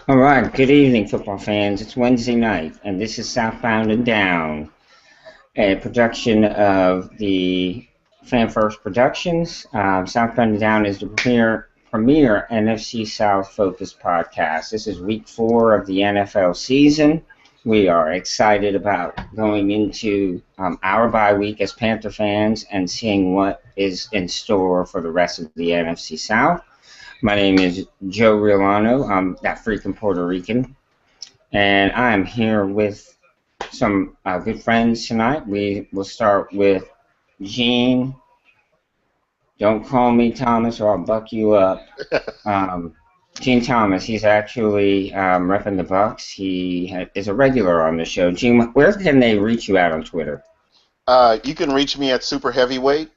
All right, good evening, football fans. It's Wednesday night, and this is Southbound and Down, a production of the Fan First Productions. Southbound and Down is the premier NFC South focused podcast. This is week 4 of the NFL season. We are excited about going into our bye week as Panther fans and seeing what is in store for the rest of the NFC South. My name is Joe Riolano. I'm that freaking Puerto Rican. And I am here with some good friends tonight. We will start with Gene. Don't call me Thomas or I'll buck you up. Gene Thomas, he's actually repping the Bucks. He is a regular on the show. Gene, where can they reach you out on Twitter? You can reach me at Super Heavyweight,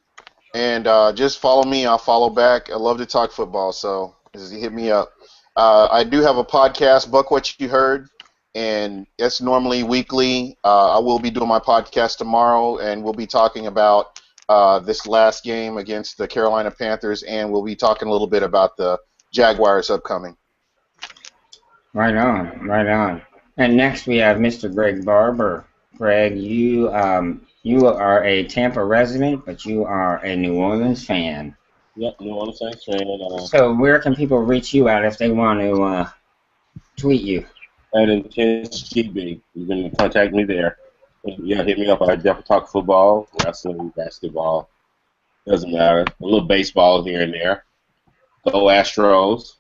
and just follow me. I'll follow back. I love to talk football, so just hit me up. I do have a podcast, Buck What You Heard, and it's normally weekly. I will be doing my podcast tomorrow, and we'll be talking about this last game against the Carolina Panthers, and we'll be talking a little bit about the Jaguars upcoming. Right on, right on. And next we have Mr. Greg Barber. Greg, you are a Tampa resident, but you are a New Orleans fan. Yep, New Orleans Saints fan. So where can people reach you at if they want to tweet you? At Intense GB. You can contact me there. Yeah, hit me up. I definitely talk football, wrestling, basketball. Doesn't matter. A little baseball here and there. Go Astros.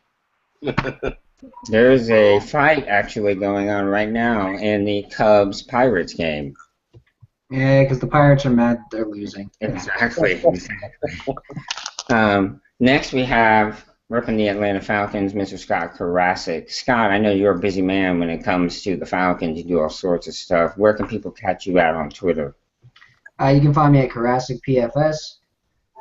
There's a fight actually going on right now in the Cubs-Pirates game. Yeah, because the Pirates are mad they're losing. Exactly. Next we have, repping the Atlanta Falcons, Mr. Scott Karasik. Scott, I know you're a busy man when it comes to the Falcons. You do all sorts of stuff. Where can people catch you out on Twitter? You can find me at Karasik PFS.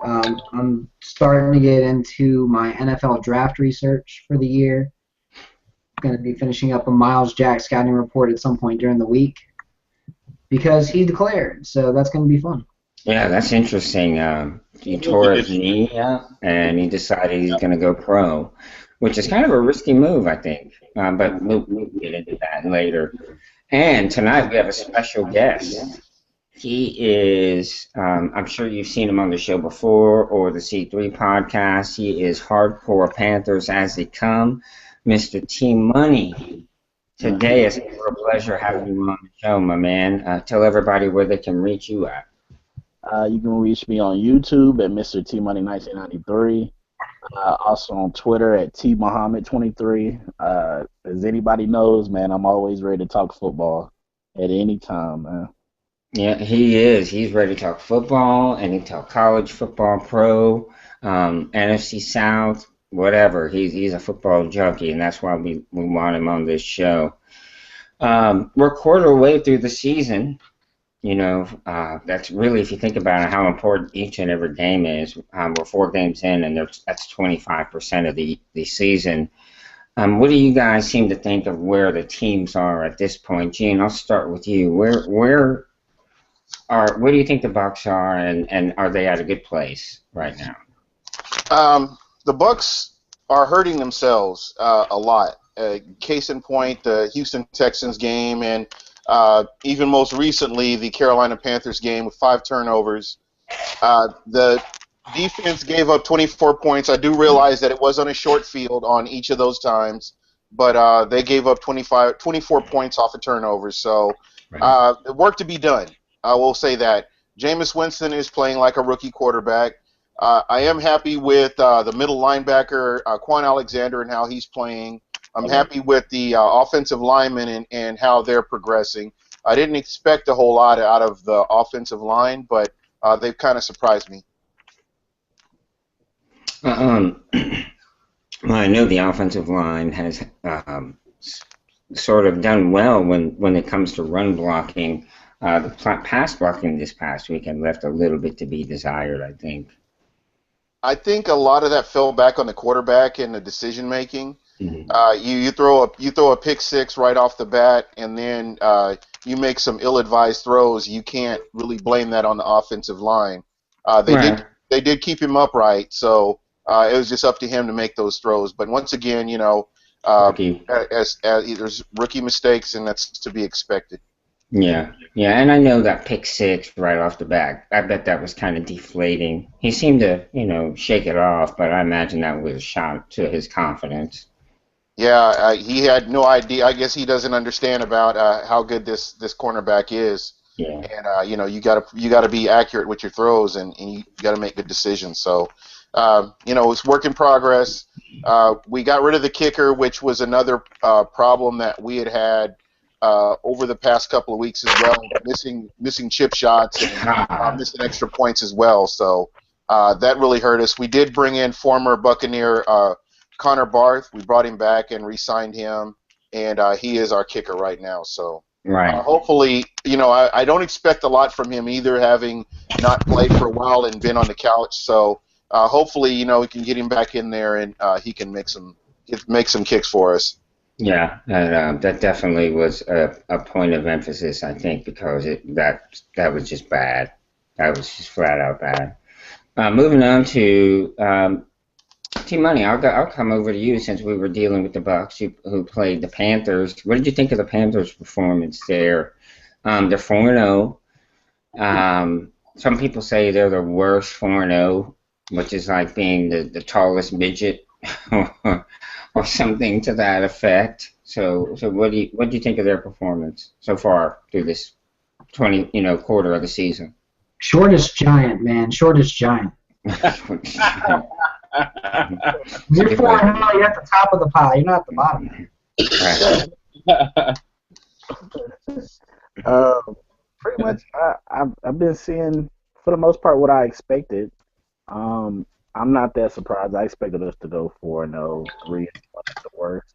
I'm starting to get into my NFL draft research for the year. I'm going to be finishing up a Miles Jack scouting report at some point during the week because he declared, so that's going to be fun. Yeah, that's interesting. He tore his knee out, and he decided he's going to go pro, which is kind of a risky move, I think. But we'll get into that later. And tonight we have a special guest. He is, I'm sure you've seen him on the show before or the C3 podcast. He is hardcore Panthers as they come, Mr. T Money. Today it's a real pleasure having you on the show, my man. Tell everybody where they can reach you at. You can reach me on YouTube at Mr. T Money 1993. Also on Twitter at T Muhammad 23. As anybody knows, man, I'm always ready to talk football at any time, man. Yeah, he is. He's ready to talk football, and he talk college football, pro, NFC South, whatever. He's a football junkie, and that's why we want him on this show. We're a quarter way through the season. You know, that's really, if you think about it, how important each and every game is. We're 4 games in, and that's 25% of the season. What do you guys seem to think of where the teams are at this point? Gene, I'll start with you. Where do you think the Bucks are, and are they at a good place right now? The Bucks are hurting themselves a lot. Case in point, the Houston Texans game, and even most recently, the Carolina Panthers game with 5 turnovers. The defense gave up 24 points. I do realize that it was on a short field on each of those times, but they gave up 24 points off of turnovers. So work to be done. I will say that. Jameis Winston is playing like a rookie quarterback. I am happy with the middle linebacker, Quan Alexander, and how he's playing. I'm happy with the offensive linemen and how they're progressing. I didn't expect a whole lot out of the offensive line, but they've kind of surprised me. Well, I know the offensive line has sort of done well when it comes to run blocking. The pass blocking this past weekend left a little bit to be desired, I think. I think a lot of that fell back on the quarterback and the decision making. Mm-hmm. You throw a pick six right off the bat, and then you make some ill-advised throws. You can't really blame that on the offensive line. They did keep him upright, so it was just up to him to make those throws. But once again, Rookie. as there's rookie mistakes, and that's to be expected. Yeah, yeah, and I know that pick six right off the bat. I bet that was kind of deflating. He seemed to, shake it off, but I imagine that was a shot to his confidence. Yeah, he had no idea. I guess he doesn't understand about how good this cornerback is. Yeah. And you gotta be accurate with your throws, and you gotta make good decisions. So, it's work in progress. We got rid of the kicker, which was another problem that we had over the past couple of weeks as well, missing chip shots and missing extra points as well. So that really hurt us. We did bring in former Buccaneer Connor Barth. We brought him back and re-signed him, and he is our kicker right now. So. Right. Hopefully, I don't expect a lot from him either, having not played for a while and been on the couch. So hopefully, we can get him back in there and he can make some kicks for us. Yeah, and that definitely was a point of emphasis, I think, because that was just bad. That was just flat out bad. Moving on to T-Money, I'll come over to you since we were dealing with the Bucs who played the Panthers. What did you think of the Panthers' performance there? They're 4-0. Some people say they're the worst 4-0, which is like being the tallest midget or something to that effect. So what do you think of their performance so far through this quarter of the season? Shortest giant, man. Shortest giant. You're 4-0, you're at the top of the pile. You're not at the bottom. Pretty much, I've been seeing, for the most part, what I expected. I'm not that surprised. I expected us to go 4-0, 3 at the worst.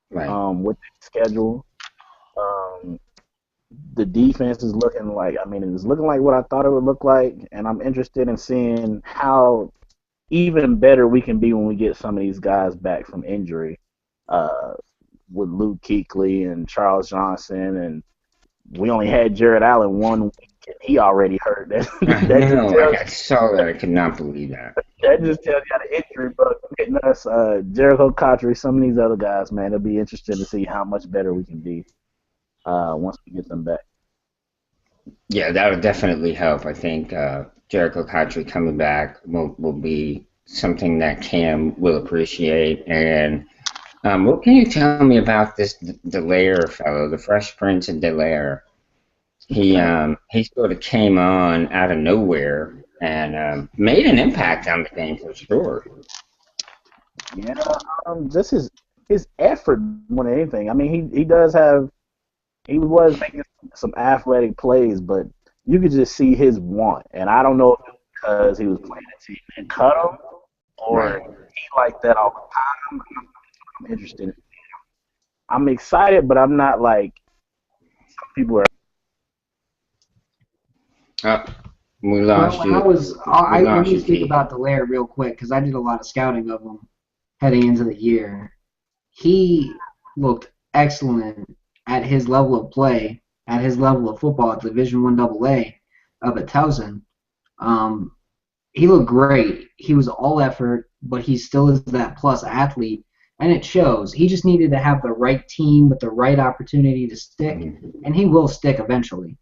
Right. With the schedule, the defense is looking like, it's looking like what I thought it would look like, and I'm interested in seeing how even better we can be when we get some of these guys back from injury, with Luke Kuechly and Charles Johnson, and we only had Jared Allen 1 week, and he already hurt. I saw that. I could not believe that. That just tells you the injury bug hitting us. Jericho Cotchery, some of these other guys, man, it'll be interesting to see how much better we can be once we get them back. Yeah, that would definitely help. I think Jericho Cotchery coming back will be something that Cam will appreciate. And what can you tell me about this Delaire fellow, the Fresh Prince of Delaire? He sort of came on out of nowhere and made an impact on the game for sure. Yeah, just his effort more than anything. He was making some athletic plays, but you could just see his want. And I don't know if it was because he was playing a team and cut him, or he liked that all the time. I'm interested in it. I'm excited, but I'm not like some people are. We lost you. Let me speak about Delaire real quick because I did a lot of scouting of him heading into the year. He looked excellent at his level of play, at his level of football at Division I AA up at Towson. He looked great. He was all effort, but he still is that plus athlete, and it shows. He just needed to have the right team with the right opportunity to stick, and he will stick eventually.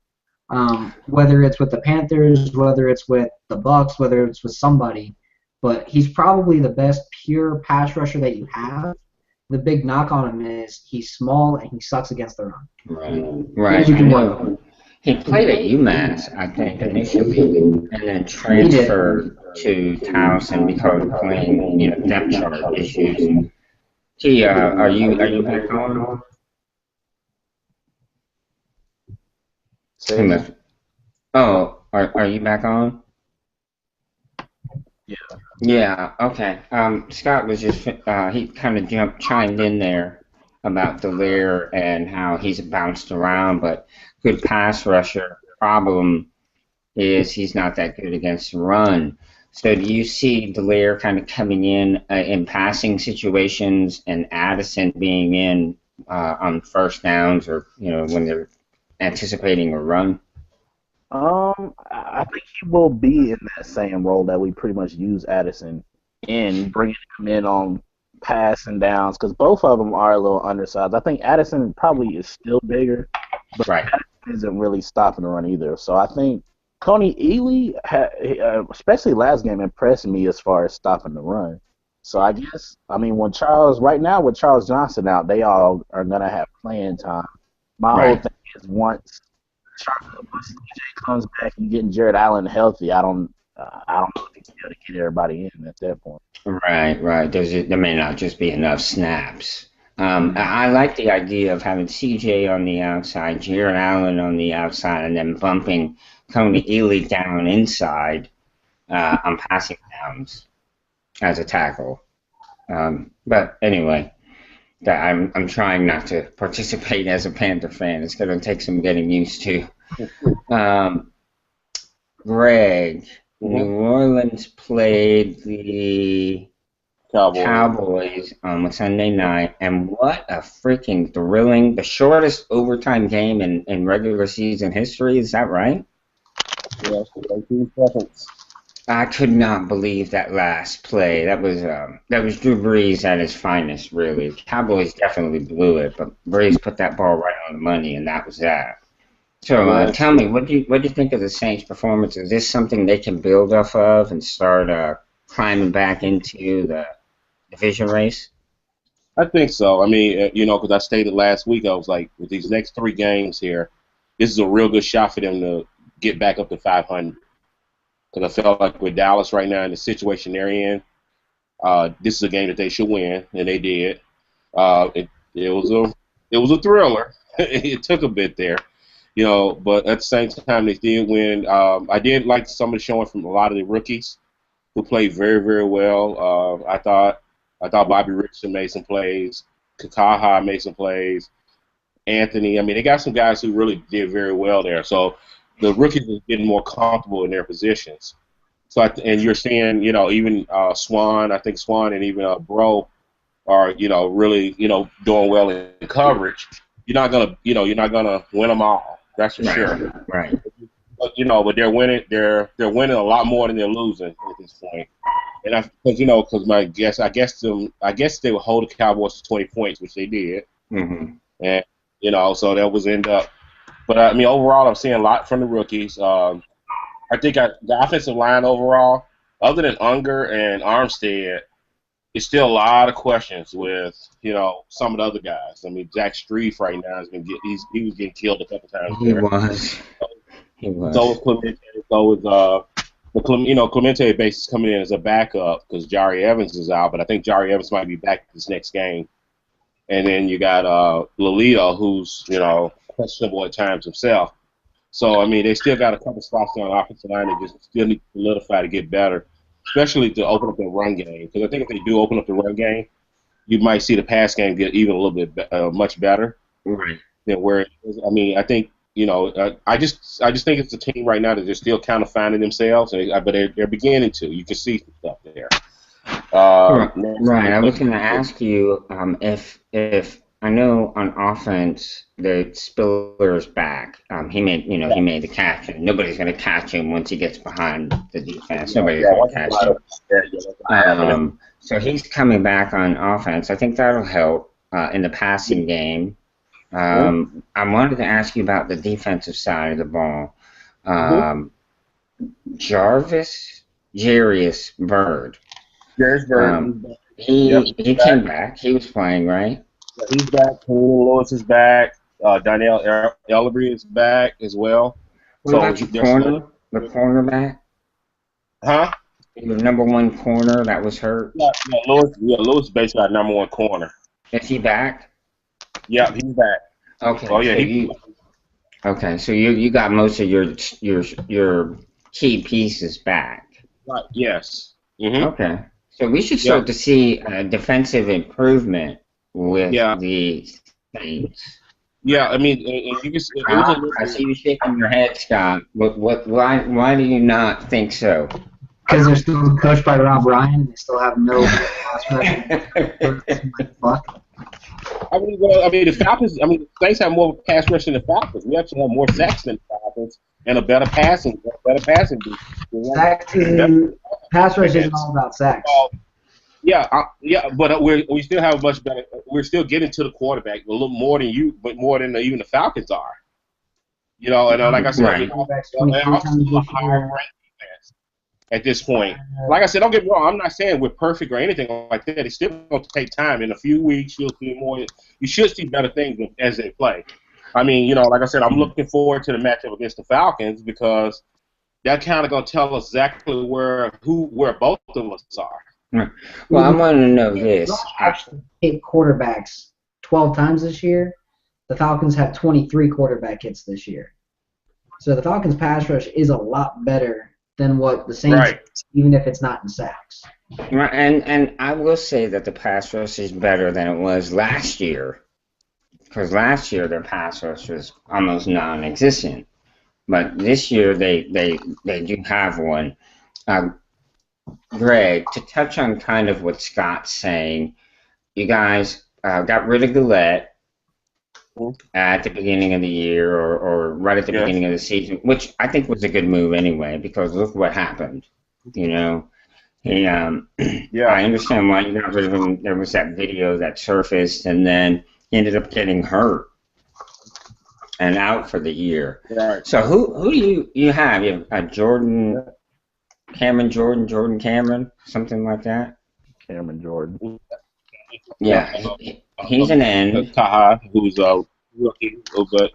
Whether it's with the Panthers, whether it's with the Bucs, whether it's with somebody, but he's probably the best pure pass rusher that you have. The big knock on him is he's small and he sucks against the run. Right. He played at UMass, I think, initially, and then transferred to Towson because of playing, depth chart issues. T, are you back on? Oh, are you back on? Yeah. Yeah, okay. Scott was just, he kind of chimed in there about Delaire and how he's bounced around, but good pass rusher. Problem is he's not that good against the run. So do you see Delaire kind of coming in passing situations and Addison being in on first downs or, when they're anticipating a run? I think he will be in that same role that we pretty much use Addison in, bringing him in on passing downs because both of them are a little undersized. I think Addison probably is still bigger, but Right. Addison isn't really stopping the run either. So I think Tony Ely, especially last game, impressed me as far as stopping the run. So I guess, I mean, with Charles Johnson out, they all are going to have playing time. My whole Right. thing is once CJ comes back and getting Jared Allen healthy, I don't know if he's able to get everybody in at that point. Right. There may not just be enough snaps. I like the idea of having CJ on the outside, Jared Allen on the outside, and then bumping Tony Ely down inside on passing downs as a tackle. But anyway, I'm trying not to participate as a Panther fan. It's going to take some getting used to. Greg, New Orleans played the Cowboys on Sunday night, and what a freaking thrilling, the shortest overtime game in regular season history. Is that right? Yeah, 18 seconds. I could not believe that last play. That was Drew Brees at his finest, really. Cowboys definitely blew it, but Brees put that ball right on the money, and that was that. So tell me, what do you think of the Saints' performance? Is this something they can build off of and start climbing back into the division race? I think so. I mean, because I stated last week, I was like, with these next 3 games here, this is a real good shot for them to get back up to 500. Because I felt like with Dallas right now in the situation they're in, this is a game that they should win, and they did. It was a thriller. It took a bit there, but at the same time they did win. I did like some of the showing from a lot of the rookies who played very, very well. I thought Bobby Richardson made some plays. Kakaha made some plays. Anthony. I mean, they got some guys who really did very well there. So the rookies are getting more comfortable in their positions. So and you're seeing, even Swan. I think Swan and even Bro are, really, doing well in coverage. You're not gonna win them all. That's for sure. Right. But they're winning. They're winning a lot more than they're losing at this point. And because my guess, I guess they would hold the Cowboys to 20 points, which they did. Mm-hmm. And so that was end up. But I mean, overall, I'm seeing a lot from the rookies. I think the offensive line overall, other than Unger and Armstead, it's still a lot of questions with some of the other guys. I mean, Jack Streif right now he was getting killed a couple times. He was. So was Clemente. Clemente base is coming in as a backup because Jari Evans is out, but I think Jari Evans might be back this next game. And then you got Lolita, who's questionable at times himself. So I mean, they still got a couple spots on the offensive line that just still need to solidify to get better, especially to open up the run game. Because I think if they do open up the run game, you might see the pass game get even a little bit much better. Right. Than where I mean, I think. I just think it's a team right now that they're still kind of finding themselves, but they're beginning to. You can see some stuff there. Right. I was going to ask you if I know on offense that Spiller's back. He made the catch, and nobody's going to catch him once he gets behind the defense. Nobody's going to catch him. So he's coming back on offense. I think that'll help in the passing game. I wanted to ask you about the defensive side of the ball. Jarius Byrd. Jarius Byrd. He came back. He was playing, right? Yeah, he's back. Lewis is back. Danielle Ellery is back as well. What about the cornerback? Huh? The number 1 corner that was hurt? Lewis basically our number 1 corner. Is he back? Yeah, he's back. Okay. Oh yeah. So you got most of your key pieces back. Right. Yes. Mm-hmm. Okay. So we should start to see defensive improvement with the Saints. Yeah, I mean, you can. I see you shaking your head, Scott. Why do you not think so? Because they're still coached by Rob Ryan. They still have no pass rushing. I mean, the Falcons. I mean, the Saints have more pass rush than the Falcons. We actually have more sacks than the Falcons and a better passing. Pass rush isn't all about sacks. yeah, but we still have a much better. We're still getting to the quarterback a little more than you, but more than even the Falcons are. And like I said, Right. and also a higher ranked defense at this point. Like I said, don't get me wrong. I'm not saying we're perfect or anything like that. It's still going to take time. In a few weeks, you'll see more. You should see better things as they play. I mean, like I said, I'm looking forward to the matchup against the Falcons because that kind of going to tell us exactly where both of us are. Well, I want to know this. Actually hit quarterbacks 12 times this year. The Falcons have 23 quarterback hits this year. So the Falcons' pass rush is a lot better than what the Saints, Right. even if it's not in sacks. Right, and I will say that the pass rush is better than it was last year, because last year their pass rush was almost non-existent. But this year they do have one. Greg, to touch on kind of what Scott's saying, you guys got rid of Gillette at the beginning of the year or right at the beginning of the season, which I think was a good move anyway, because look what happened. He, I understand why you got rid of him. There was that video that surfaced, and then he ended up getting hurt and out for the year. Right. So who do you have? You have Jordan Cameron, something like that? Cameron Jordan. Yeah, he's an end. Taha, who's a rookie, but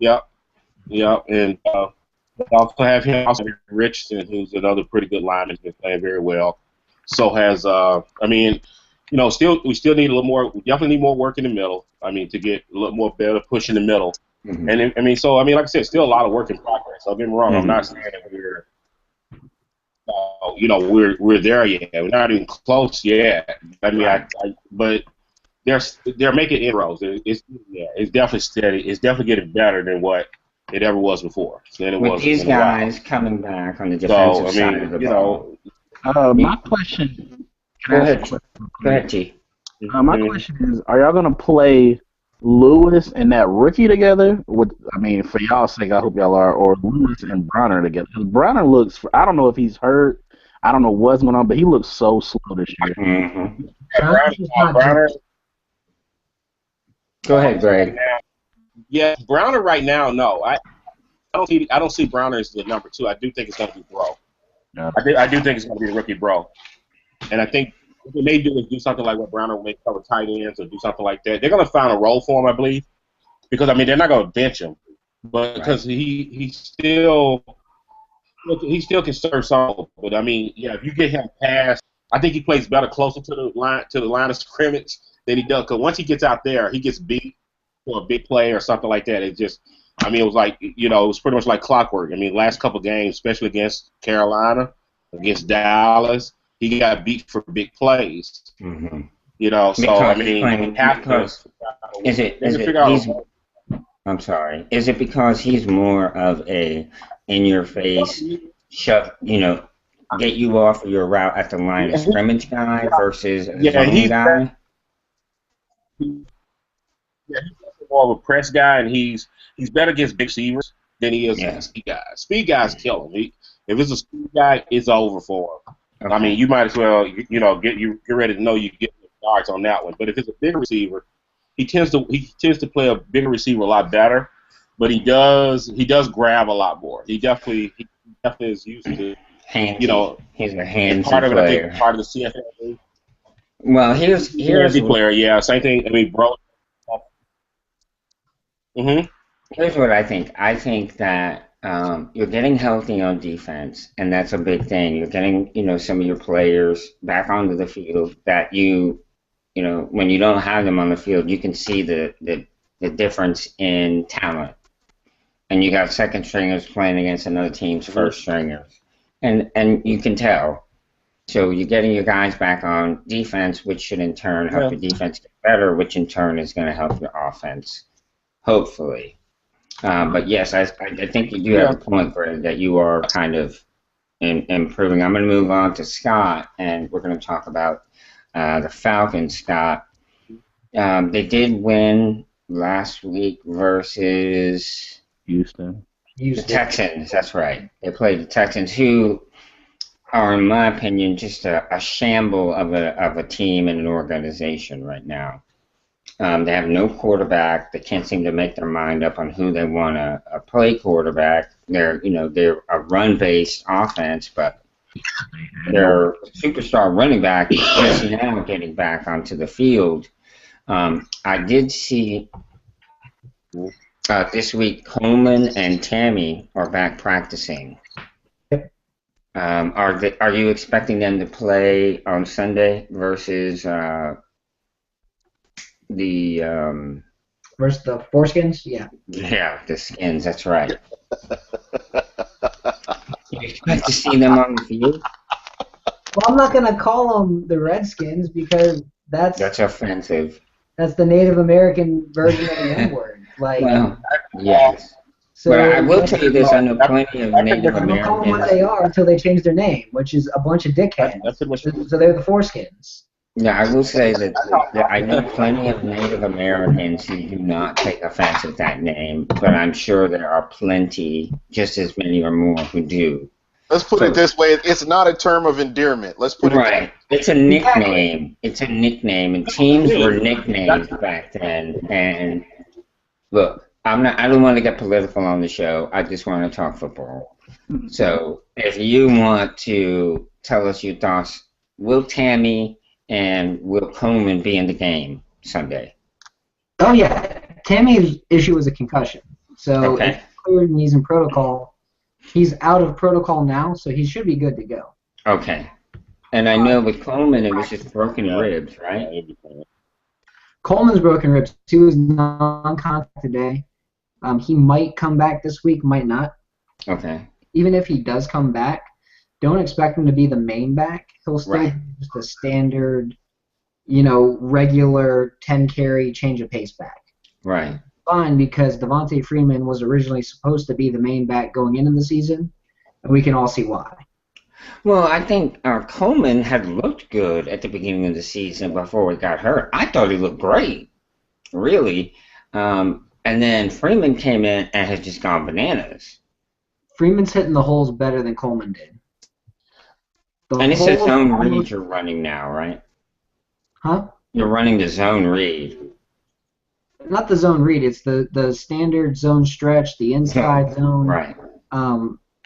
and we also have him, also Richardson, who's another pretty good lineman, who's been playing very well. So has we still need a little more. We definitely need more work in the middle. I mean, to get a little more better push in the middle. Mm-hmm. And like I said, still a lot of work in progress. Don't get me wrong. I'm not saying that we're there yet. We're not even close yet. I mean, but they're making inroads. It's definitely steady. It's definitely getting better than what it ever was before. With these guys coming back on the defensive side of the ball. My question. Go ahead, T. My question is: are y'all gonna play Lewis and that rookie together? For y'all's sake, I hope y'all are, or Lewis and Browner together. Because Browner looks, I don't know if he's hurt, I don't know what's going on, but he looks so slow this year. Mm-hmm. Browner. Go ahead, Greg. Yeah, Browner right now, no. I don't see Browner as the number 2. I do think it's going to be Bro. Yeah. I do think it's going to be the rookie Bro. And I think what they may do is do something like what Browner may cover tight ends or do something like that. They're going to find a role for him, I believe, because they're not going to bench him, but because he still can serve some. But if you get him past, I think he plays better closer to the line of scrimmage than he does. Because once he gets out there, he gets beat for a big play or something like that. It just, it was like, it was pretty much like clockwork. Last couple games, especially against Carolina, against Dallas, he got beat for big plays. Mm-hmm. I'm sorry. Is it because he's more of a in-your-face, shove, get you off of your route at the line of scrimmage guy versus a zone guy? Yeah, he's more of a press guy, and he's better against big receivers than he is against speed guys. Speed guys kill him. If it's a speed guy, it's over for him. Okay. You might as well, get ready to know you get yards on that one. But if it's a bigger receiver, he tends to play a bigger receiver a lot better. But he does grab a lot more. He definitely is used to he's a handsy part of it. player. I think part of the CFL. Well, here's handsy player. Yeah, same thing. Bro. Mm-hmm. Here's what I think. I think that you're getting healthy on defense, and that's a big thing. You're getting, some of your players back onto the field that when you don't have them on the field, you can see the difference in talent. And you got second stringers playing against another team's first stringers, and you can tell. So you're getting your guys back on defense, which should in turn help the defense get better, which in turn is going to help your offense, hopefully. But yes, I think you do have a point, Greg, that you are kind of improving. I'm going to move on to Scott, and we're going to talk about the Falcons, Scott. They did win last week versus Houston. The Texans. That's right. They played the Texans, who are, in my opinion, just a shamble of a team and an organization right now. They have no quarterback. They can't seem to make their mind up on who they want to play quarterback. They're a run-based offense, but their superstar running back is just now getting back onto the field. I did see this week Coleman and Tammy are back practicing. Are you expecting them to play on Sunday versus the Versus the Foreskins? Yeah. Yeah, the Skins, that's right. You expect to see them on the field? Well, I'm not going to call them the Redskins because That's offensive. That's the Native American version of the N-word. Like, Well, yes. so But I will tell you this, I know plenty of Native I'm going to call them what Americans. they are until they change their name, which is a bunch of dickheads. So they're the Foreskins. Yeah, I will say that I know plenty of Native Americans who do not take offense at that name, but I'm sure there are plenty, just as many or more, who do. Let's put it this way: it's not a term of endearment. Let's put it Right. It's a nickname. It's a nickname, and teams were nicknames back then. And look, I don't want to get political on the show. I just want to talk football. So if you want to tell us your thoughts, will Tammy and will Coleman be in the game Sunday? Oh, yeah. Tammy's issue was a concussion. So Okay. it's clear and he's in protocol. He's out of protocol now, so he should be good to go. Okay. And I know with Coleman it was just broken ribs, right? Coleman's broken ribs. He was non-contact today. He might come back this week, might not. Okay. Even if he does come back, don't expect him to be the main back. He'll still Right. be just a standard, regular 10-carry change of pace back. Right. Fine, because Devontae Freeman was originally supposed to be the main back going into the season, and we can all see why. Well, I think Coleman had looked good at the beginning of the season before he got hurt. I thought he looked great, really. And then Freeman came in and has just gone bananas. Freeman's hitting the holes better than Coleman did. And it's a zone read you're running now, right? Huh? You're running the zone read. Not the zone read. It's the standard zone stretch, the inside zone. Right.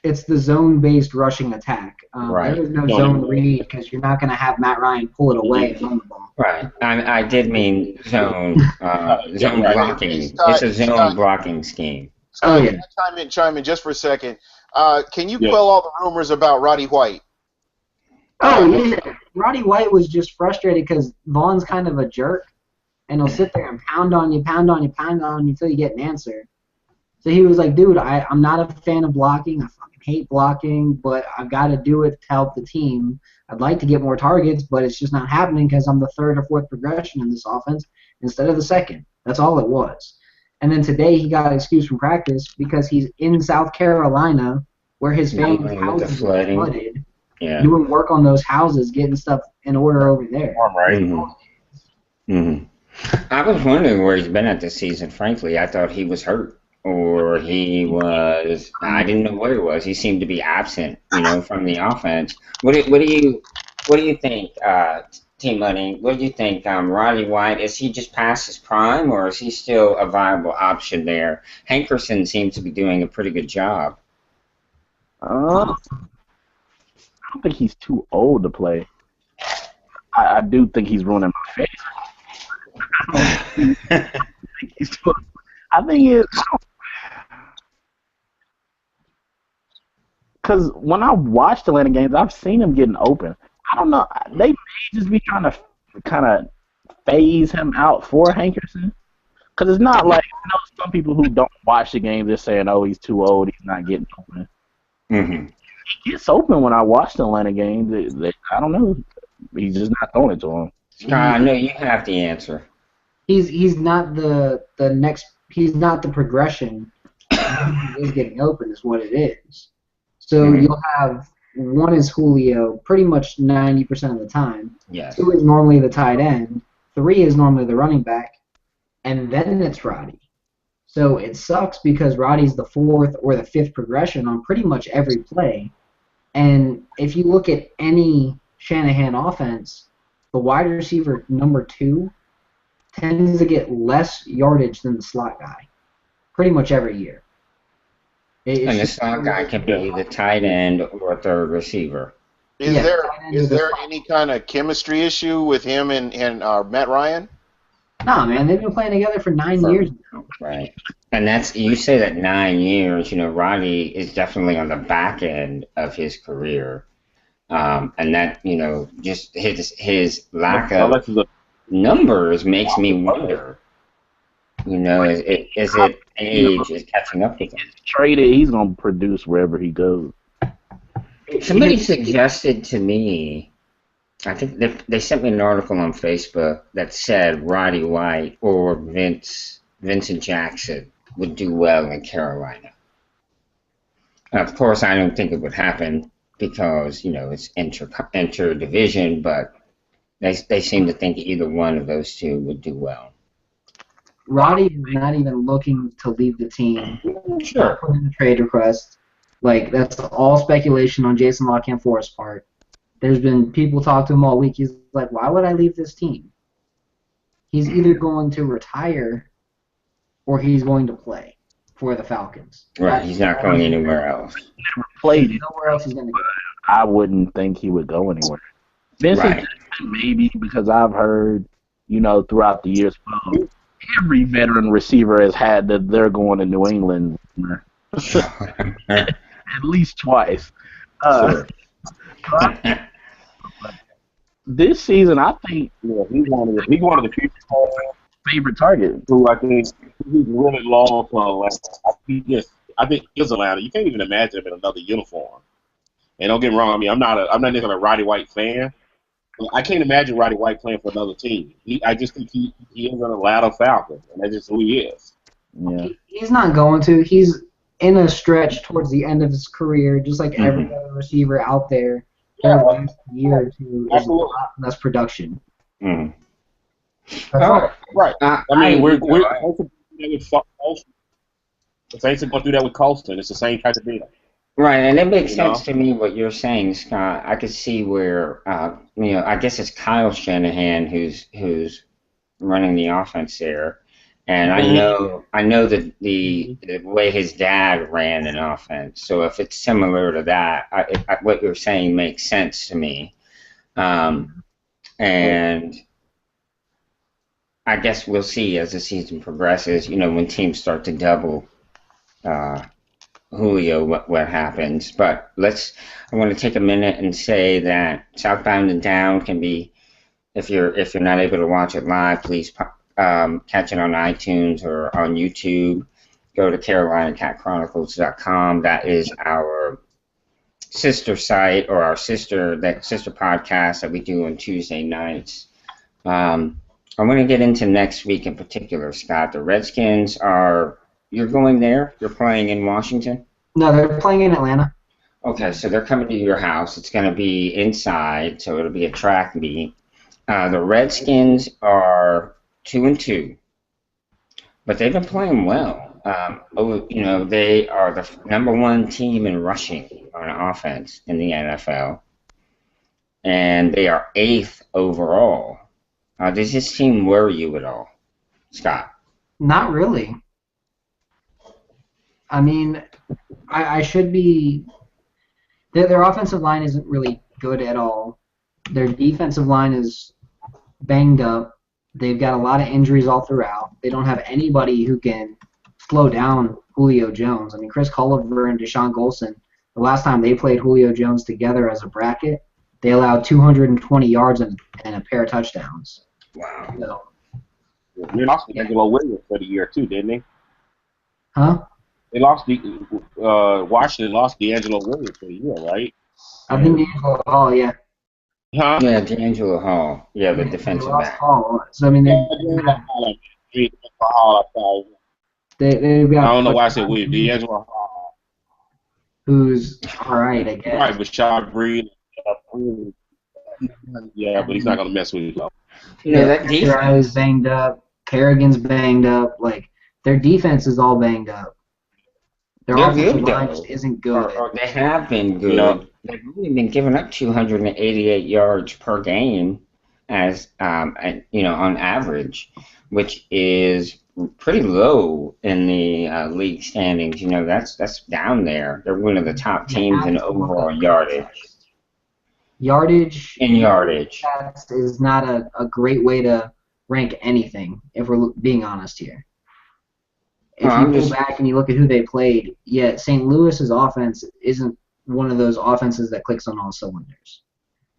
It's the zone-based rushing attack. Right. There is no zone read because you're not going to have Matt Ryan pull it away and run the ball. Right. I did mean zone blocking. It's a zone blocking scheme. Scott, yeah. can I chime in just for a second? Can you quell all the rumors about Roddy White? Oh, yeah. Roddy White was just frustrated because Vaughn's kind of a jerk, and he'll sit there and pound on you until you get an answer. So he was like, dude, I'm not a fan of blocking. I fucking hate blocking, but I've got to do it to help the team. I'd like to get more targets, but it's just not happening because I'm the third or fourth progression in this offense instead of the second. That's all it was. And then today he got an excuse from practice because he's in South Carolina where his family's houses are flooded, doing work on those houses, getting stuff in order over there. I was wondering where he's been at this season, frankly. I thought he was hurt. Or he was, I didn't know where he was. He seemed to be absent, from the offense. What do you think, Team Money? What do you think, Roddy White? Is he just past his prime, or is he still a viable option there? Hankerson seems to be doing a pretty good job. I don't think he's too old to play. I do think he's ruining my face. I think he is. Because when I watch Atlanta games, I've seen him getting open. I don't know. They may just be trying to kind of phase him out for Hankerson. Because it's not like, some people who don't watch the games, they're saying, oh, he's too old, he's not getting open. Mm-hmm. He gets open when I watch the Atlanta games. I don't know. He's just not throwing it to him. Scott, I know you have the answer. He's not the next. He's not the progression. He is getting open is what it is. So you'll have one is Julio pretty much 90% of the time. Yes. 2 is normally the tight end. 3 is normally the running back. And then it's Roddy. So it sucks because Roddy's the 4th or the 5th progression on pretty much every play. And if you look at any Shanahan offense, the wide receiver number 2 tends to get less yardage than the slot guy, pretty much every year. And the slot guy can be the tight end or third receiver. Is Yeah, there tight end is or the there slot. any kind of chemistry issue with him and Matt Ryan? Nah, man, they've been playing together for 9 years now. Right. And that's, you say that 9 years, Roddy is definitely on the back end of his career. And that, just his lack of numbers makes me wonder, is it age is catching up with him? Traded, he's gonna produce wherever he goes. Somebody suggested to me, I think they sent me an article on Facebook that said Roddy White or Vincent Jackson would do well in Carolina. Of course, I don't think it would happen because, it's inter-division, but they seem to think either one of those two would do well. Roddy is not even looking to leave the team. Sure. Put in a trade request. Like, that's all speculation on Jason LaCanfora's part. There's been people talk to him all week. He's like, why would I leave this team? He's either going to retire or he's going to play for the Falcons. Right, he's not going anywhere else. Played it. Nowhere else he's going to go. I wouldn't think he would go anywhere. Vincent Right. Jackson, maybe, because I've heard, throughout the years, every veteran receiver has had that they're going to New England at least twice. Sure. This season, I think He's one of the few favorite target. who I think he's really long for. I think he's Atlanta. You can't even imagine him in another uniform. And don't get me wrong. I mean, I'm not even a Roddy White fan. I can't imagine Roddy White playing for another team. I just think he is an Atlanta Falcon, and that's just who he is. Yeah. He's not going to. He's in a stretch towards the end of his career, just like every other receiver out there. Yeah. The last year or two is a Absolutely. lot less production. Mm. That's Oh, Right. I I mean, agree, we're though. the Saints are going to do that with Colston. It's the same type of deal. Right, and it makes You sense know? to me what you're saying, Scott. I could see where, I guess it's Kyle Shanahan who's running the offense there, and I know that the way his dad ran an offense. So if it's similar to that, what you're saying makes sense to me, and I guess we'll see as the season progresses. When teams start to double. Julio, what happens? But I want to take a minute and say that Southbound and Down can be, if you're not able to watch it live, please catch it on iTunes or on YouTube. Go to CarolinaCatChronicles.com. That is our sister site or our sister podcast that we do on Tuesday nights. I want to get into next week in particular, Scott. The Redskins are. You're going there? You're playing in Washington? No, they're playing in Atlanta. Okay, so they're coming to your house. It's going to be inside, so it'll be a track meet. The Redskins are 2-2, but they've been playing well. They are the number one team in rushing on offense in the NFL, and they are 8th overall. Does this team worry you at all, Scott? Not really. I mean, I should be. Their offensive line isn't really good at all. Their defensive line is banged up. They've got a lot of injuries all throughout. They don't have anybody who can slow down Julio Jones. I mean, Chris Culliver and Deshaun Golson, the last time they played Julio Jones together as a bracket, they allowed 220 yards and a pair of touchdowns. Wow. So, They lost D'Angelo Williams for the year too, didn't they? huh? They lost Washington lost D'Angelo Williams for the year, right? I think D'Angelo Hall, yeah. Huh? Yeah, D'Angelo Hall. Yeah, the They defensive lost back. Hall. So, I mean, I they've got don't know why I said Williams. D'Angelo Hall. who's all right, I guess. Right, but Shaw Breed. Yeah, but he's not going to mess with you, though. That Riley's defense. banged up. Kerrigan's banged up. Like, their defense is all banged up. Their They're offensive good, line though. just isn't good. Or they have been good. they've only been giving up 288 yards per game as on average, which is pretty low in the league standings. That's down there. They're one of the top You teams have in to look overall up yardage. yardage. In yardage. That is not a great way to rank anything, if we're being honest here. If Well, you I'm go just back and you look at who they played, yeah, St. Louis's offense isn't one of those offenses that clicks on all cylinders.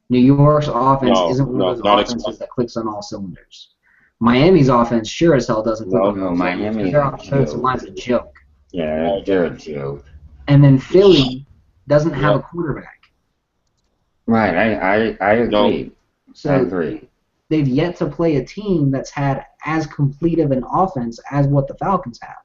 New York's offense No, isn't one no, of those not offenses that clicks on all cylinders. Miami's offense sure as hell doesn't click No, on all no, cylinders. Miami is Their a offensive joke. line's a joke. Yeah, they're a joke. And then Philly doesn't have Yeah. a quarterback. Right, I No. agree. I So agree. they've yet to play a team that's had as complete of an offense as what the Falcons have.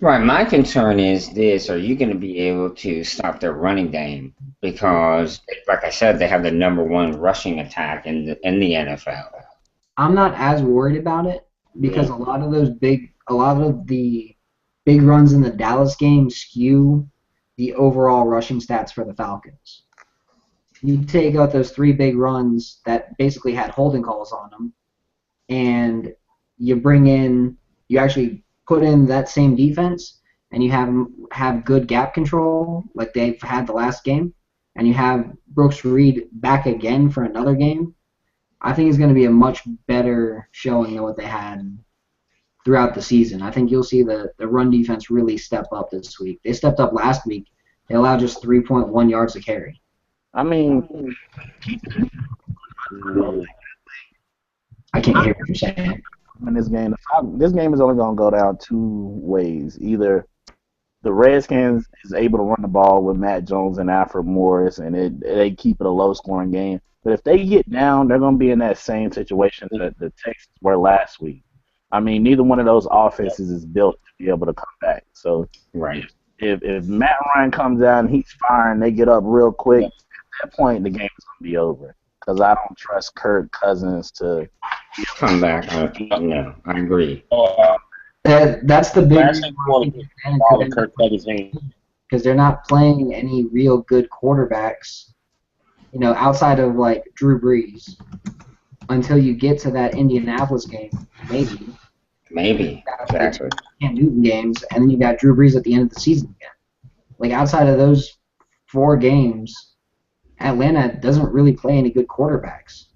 Right, my concern is this: are you going to be able to stop their running game? Because, like I said, they have the number one rushing attack in the NFL. I'm not as worried about it because Yeah. a lot of the big runs in the Dallas game skew the overall rushing stats for the Falcons. You take out those 3 big runs that basically had holding calls on them, and you actually put in that same defense, and you have good gap control like they've had the last game, and you have Brooks Reed back again for another game. I think it's going to be a much better showing than what they had throughout the season. I think you'll see the run defense really step up this week. They stepped up last week. They allowed just 3.1 yards a carry. I mean, I can't hear what you're saying. in this game, this game is only going to go down 2 ways. Either the Redskins is able to run the ball with Matt Jones and Alfred Morris, and they keep it a low-scoring game. But if they get down, they're going to be in that same situation that the Texans were last week. I mean, neither one of those offenses is built to be able to come back. So Right. if Matt Ryan comes out and he's firing, they get up real quick, at that point the game is going to be over. Because I don't trust Kirk Cousins to Come back. No, I agree. That's the big Last thing you want to get all of Kirk Cousins' hands. because they're not playing any real good quarterbacks, outside of like Drew Brees. Until you get to that Indianapolis game, maybe. Maybe. Exactly. Cam Newton games, and then you got Drew Brees at the end of the season again. Like outside of those 4 games, Atlanta doesn't really play any good quarterbacks.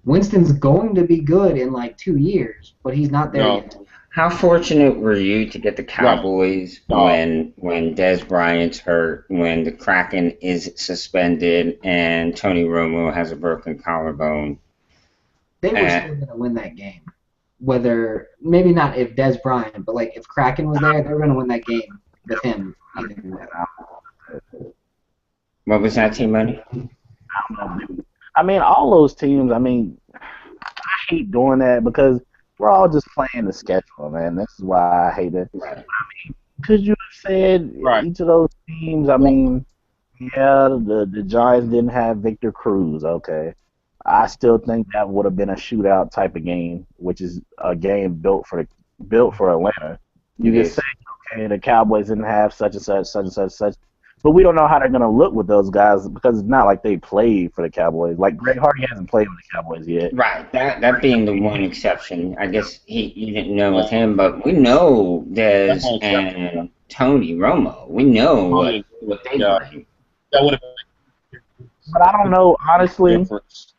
Winston's going to be good in like 2 years, but he's not there No. yet. How fortunate were you to get the Cowboys when Dez Bryant's hurt, when the Kraken is suspended, and Tony Romo has a broken collarbone? They were still going to win that game. Whether, maybe not if Dez Bryant, but like if Kraken was there, they were going to win that game with him. Either way. What was that, T-Money? I mean, all those teams, I hate doing that because we're all just playing the schedule, man. This is why I hate it. Right. Could you have said each of those teams, the Giants didn't have Victor Cruz, okay. I still think that would have been a shootout type of game, which is a game built for Atlanta. You can say, okay, the Cowboys didn't have such and such, such and such, such. But we don't know how they're going to look with those guys because it's not like they played for the Cowboys. Like, Greg Hardy hasn't played with the Cowboys yet. Right, that being the one exception. I guess you didn't know with him, but we know Dez and Tony Romo. We know what they bring. That would have But I don't know, honestly, difference.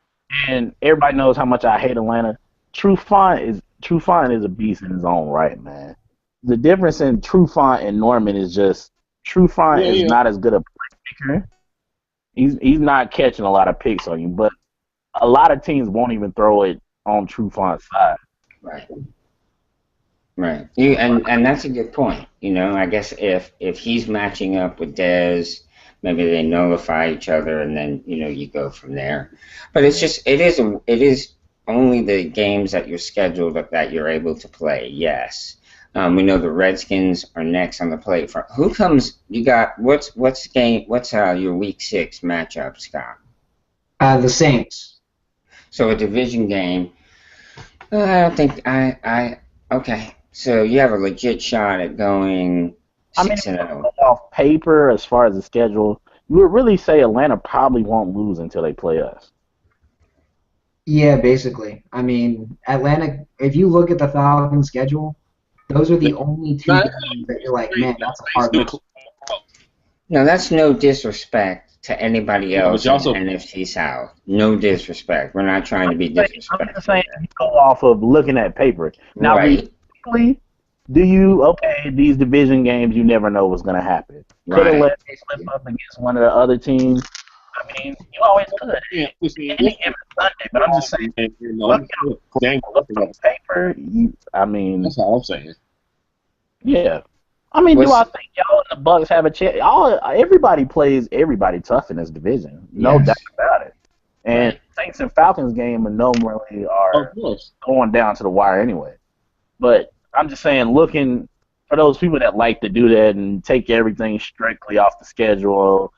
and everybody knows how much I hate Atlanta. Trufant is a beast in his own right, man. The difference in Trufant and Norman is just Trufant is not as good a playmaker. He's not catching a lot of picks on you, but a lot of teams won't even throw it on Trufant's side. Right. Right. And that's a good point. I guess if he's matching up with Dez, maybe they nullify each other, and then you go from there. But it is only the games that you're scheduled that you're able to play. Yes. We know the Redskins are next on the plate. Who comes? You got what's your Week 6 matchup, Scott? The Saints. So a division game. I don't think okay. So you have a legit shot at going 6-0. Off paper, as far as the schedule, you would really say Atlanta probably won't lose until they play us. Yeah, basically. I mean, Atlanta, if you look at the Falcons' schedule, those are the only two games that you're like, man, that's a hard match. No, that's no disrespect to anybody else in the NFC South. No disrespect. We're not trying to be disrespectful. I'm just saying, you go off of looking at paper. Now, right. These division games, you never know what's going to happen. Could have let they slip up against one of the other teams. I mean, you always could. Any given Sunday, but I'm just saying, looking at paper, I mean. That's all I'm saying. Yeah. I mean, do I think y'all and the Bucks have a chance? Everybody plays everybody tough in this division. No doubt about it. And Saints and Falcons game normally are going down to the wire anyway. But I'm just saying, looking for those people that like to do that and take everything strictly off the schedule,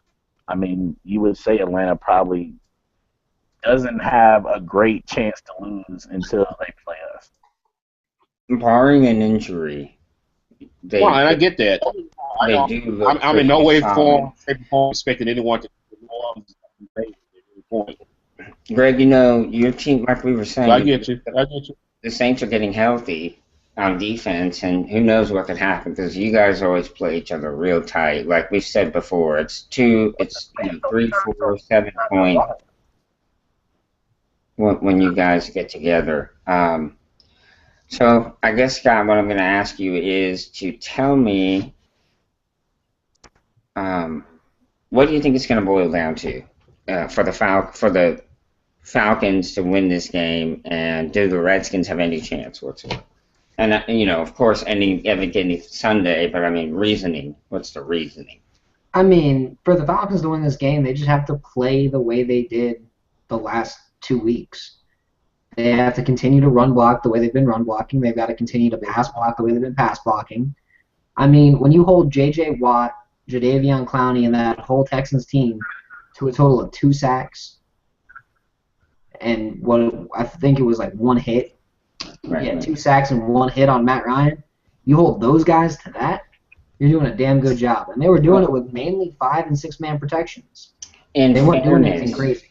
I mean, you would say Atlanta probably doesn't have a great chance to lose until they play us. Barring an injury. And I get that. I'm in no way, form, expecting anyone to at any point. Greg, you know, your team, like we were saying, So I get you. The Saints are getting healthy on defense, and who knows what could happen because you guys always play each other real tight. Like we've said before, it's 3, 4, 7 point when you guys get together. So I guess, Scott, what I'm going to ask you is to tell me what do you think it's going to boil down to for the Falcons to win this game, and do the Redskins have any chance whatsoever? And, of course, any Sunday, but I mean, reasoning. What's the reasoning? I mean, for the Falcons to win this game, they just have to play the way they did the last 2 weeks. They have to continue to run block the way they've been run blocking. They've got to continue to pass block the way they've been pass blocking. I mean, when you hold J.J. Watt, Jadeveon Clowney, and that whole Texans team to a total of 2 sacks, and I think it was like 1 hit. Right. 2 sacks and 1 hit on Matt Ryan. You hold those guys to that, you're doing a damn good job. And they were doing it with mainly 5- and 6-man protections. And they weren't doing anything crazy.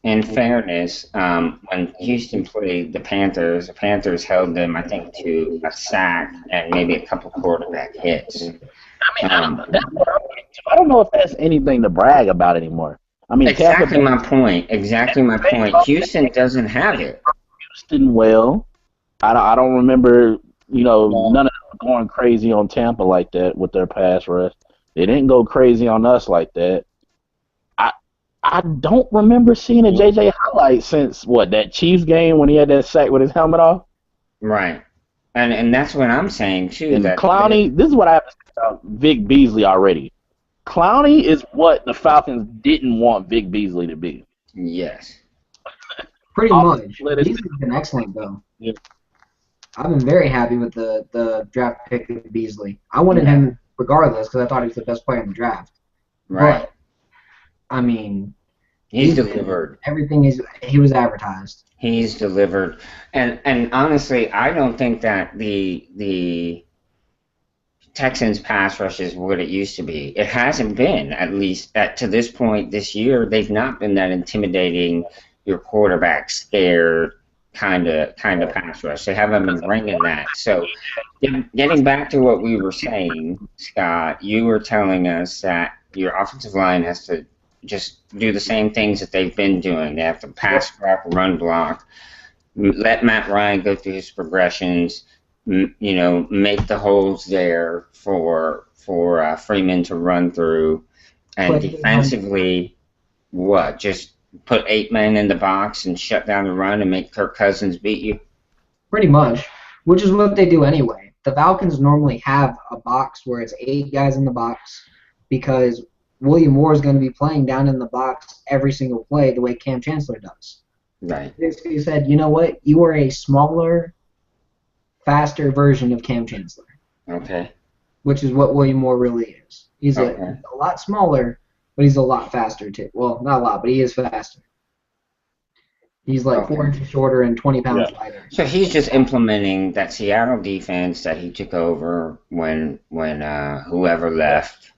In fairness, when Houston played the Panthers held them, I think, to a sack and maybe a couple quarterback hits. I mean, I don't know if that's anything to brag about anymore. I mean, exactly my point. Houston doesn't have it. Houston, I don't remember, none of them going crazy on Tampa like that with their pass rush. They didn't go crazy on us like that. I don't remember seeing a J.J. highlight since, that Chiefs game when he had that sack with his helmet off? Right. And that's what I'm saying, too. And Clowney, this is what I have to say about Vic Beasley already. Clowney is what the Falcons didn't want Vic Beasley to be. Yes. Pretty much. Beasley's been excellent, though. Yeah. I've been very happy with the draft pick of Beasley. I wanted him regardless because I thought he was the best player in the draft. Right. But, I mean, he's delivered. Everything he was advertised. He's delivered. And honestly, I don't think that the Texans pass rush is what it used to be. It hasn't been, at least to this point this year. They've not been that intimidating, your quarterback scared kind of pass rush. They haven't been bringing that. So getting back to what we were saying, Scott, you were telling us that your offensive line has to just do the same things that they've been doing. They have to pass block, run block, let Matt Ryan go through his progressions, make the holes there for Freeman to run through, and defensively, just put 8 men in the box and shut down the run and make Kirk Cousins beat you? Pretty much, which is what they do anyway. The Falcons normally have a box where it's 8 guys in the box because William Moore is going to be playing down in the box every single play the way Cam Chancellor does. Right. He said, you know what? You are a smaller, faster version of Cam Chancellor. Okay. Which is what William Moore really is. He's a lot smaller, but he's a lot faster too. Well, not a lot, but he is faster. He's like 4 inches shorter and 20 pounds lighter. So he's just implementing that Seattle defense that he took over when whoever left.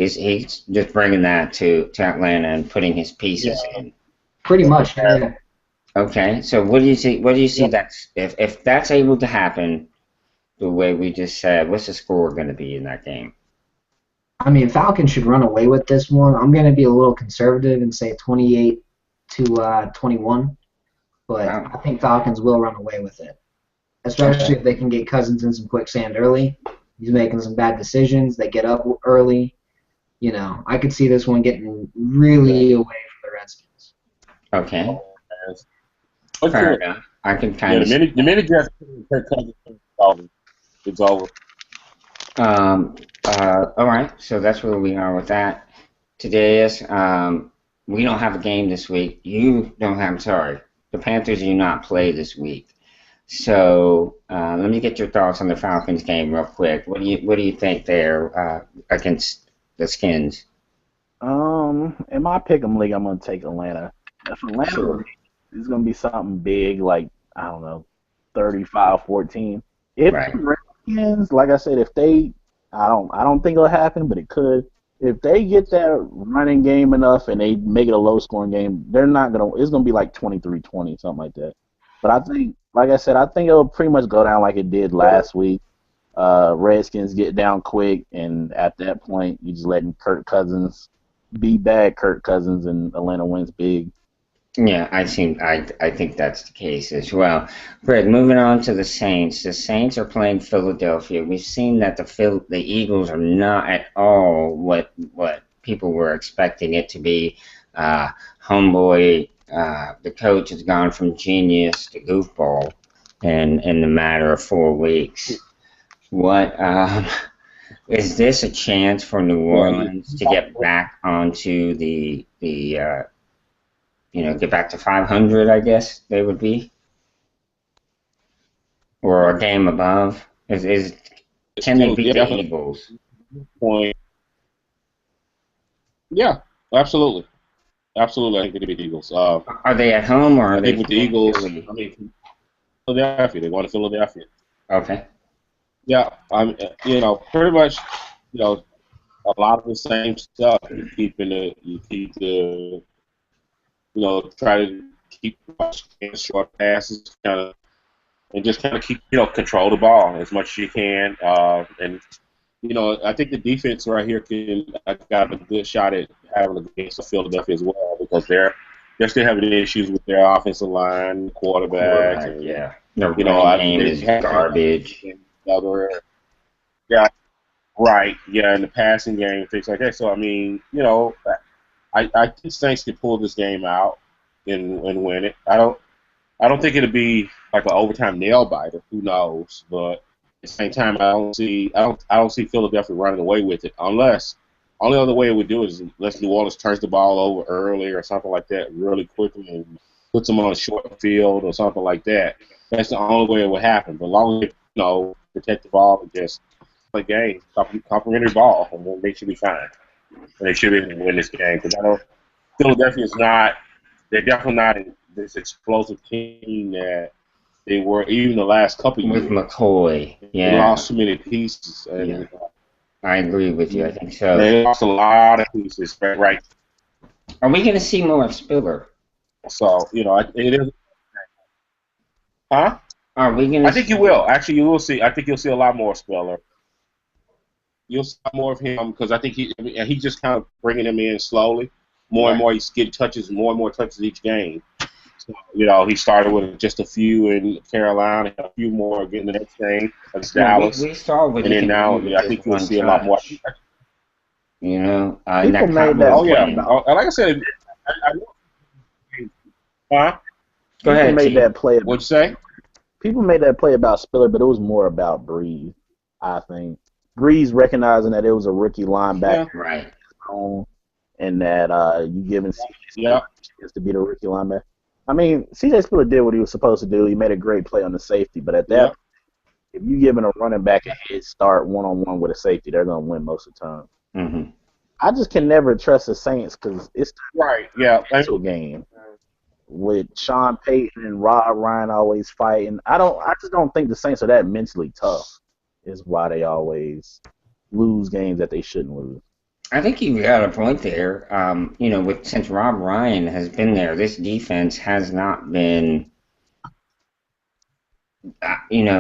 He's just bringing that to Atlanta and putting his pieces in. Pretty much, yeah. Okay, so what do you see? What do you see Yeah. that's if that's able to happen the way we just said? What's the score going to be in that game? I mean, Falcons should run away with this one. I'm going to be a little conservative and say 28 to 21, but Wow. I think Falcons will run away with it, especially if they can get Cousins in some quicksand early. He's making some bad decisions. They get up early. You know, I could see this one getting really away from the Redskins. Okay, But fair yeah, enough. I can kind of. the minute Jets Kirk Cousins, it's over. All right, so that's where we are with that. Today is we don't have a game this week. You don't have. I'm sorry, the Panthers do not play this week. So let me get your thoughts on the Falcons game real quick. What do you think there against the Skins? In my pick'em league, I'm gonna take Atlanta. If Atlanta, Sure. it's gonna be something big, like I don't know, 35-14. If Right. the Redskins, like I said, if they, I don't think it'll happen, but it could. If they get that running game enough and they make it a low-scoring game, they're not gonna. It's gonna be like 23-20, something like that. But I think, like I said, I think it'll pretty much go down like it did last week. Redskins get down quick, and at that point, you just letting Kirk Cousins be bad Kirk Cousins, and Atlanta wins big. Yeah, I think that's the case as well. Greg, moving on to the Saints. The Saints are playing Philadelphia. We've seen that the Eagles are not at all what people were expecting it to be. Homeboy, the coach has gone from genius to goofball in the matter of 4 weeks. What is this a chance for New Orleans to get back onto the get back to 500, I guess they would be, or a game above? Can they beat the definitely Eagles? point? Yeah, absolutely. Absolutely, I think they beat the Eagles. Are they at home or are I they think with the playing Eagles, Philly? I mean, Philadelphia, they won to Philadelphia. Okay. Yeah, pretty much, a lot of the same stuff. Try to keep short passes, and just kind of keep, control the ball as much as you can. And I think the defense right here got a good shot at having against Philadelphia as well, because they're still having issues with their offensive line, quarterback, and Yeah. The running game is garbage. Yeah, right. Yeah, in the passing game, things like that. So I mean, I think Saints can pull this game out and win it. I don't think it'll be like an overtime nail biter. Who knows? But at the same time, I don't see Philadelphia running away with it, unless only other way it would do is unless New Orleans turns the ball over early or something like that really quickly and puts them on a short field or something like that. That's the only way it would happen. But as long as protect the ball and just play game, complimentary ball, and then they should be fine. And they should be able to win this game, because I know Philadelphia is not. They're definitely not this explosive team that they were even the last couple of years. With McCoy, They lost too many pieces. And, yeah. I agree with you. I think so. They lost a lot of pieces, right? Are we going to see more of Spiller? So it is. Huh? Are we going to? I think you will. Actually, you will see. I think you'll see a lot more Spiller. You'll see more of him, because I think he's just kind of bringing him in slowly. More and more, he's getting more and more touches each game. So, he started with just a few in Carolina, a few more getting the next game against Dallas. We saw what and he then can now, do with I think just you'll one see a lot more. touch. People that made that. Oh yeah, point like I said, huh? Go ahead, Made T. that play. What'd you say? People made that play about Spiller, but it was more about Breeze, I think. Breeze recognizing that it was a rookie linebacker, Right. and that you giving CJ Yeah. a chance to be the rookie linebacker. I mean, CJ Spiller did what he was supposed to do. He made a great play on the safety, but at that point, if you giving a running back a head start one-on-one with a safety, they're going to win most of the time. Mm-hmm. I just can never trust the Saints because it's Right. Yeah. a mental game. With Sean Payton and Rod Ryan always fighting, I just don't think the Saints are that mentally tough. Is why they always lose games that they shouldn't lose. I think you got a point there. Since Rob Ryan has been there, this defense has not been,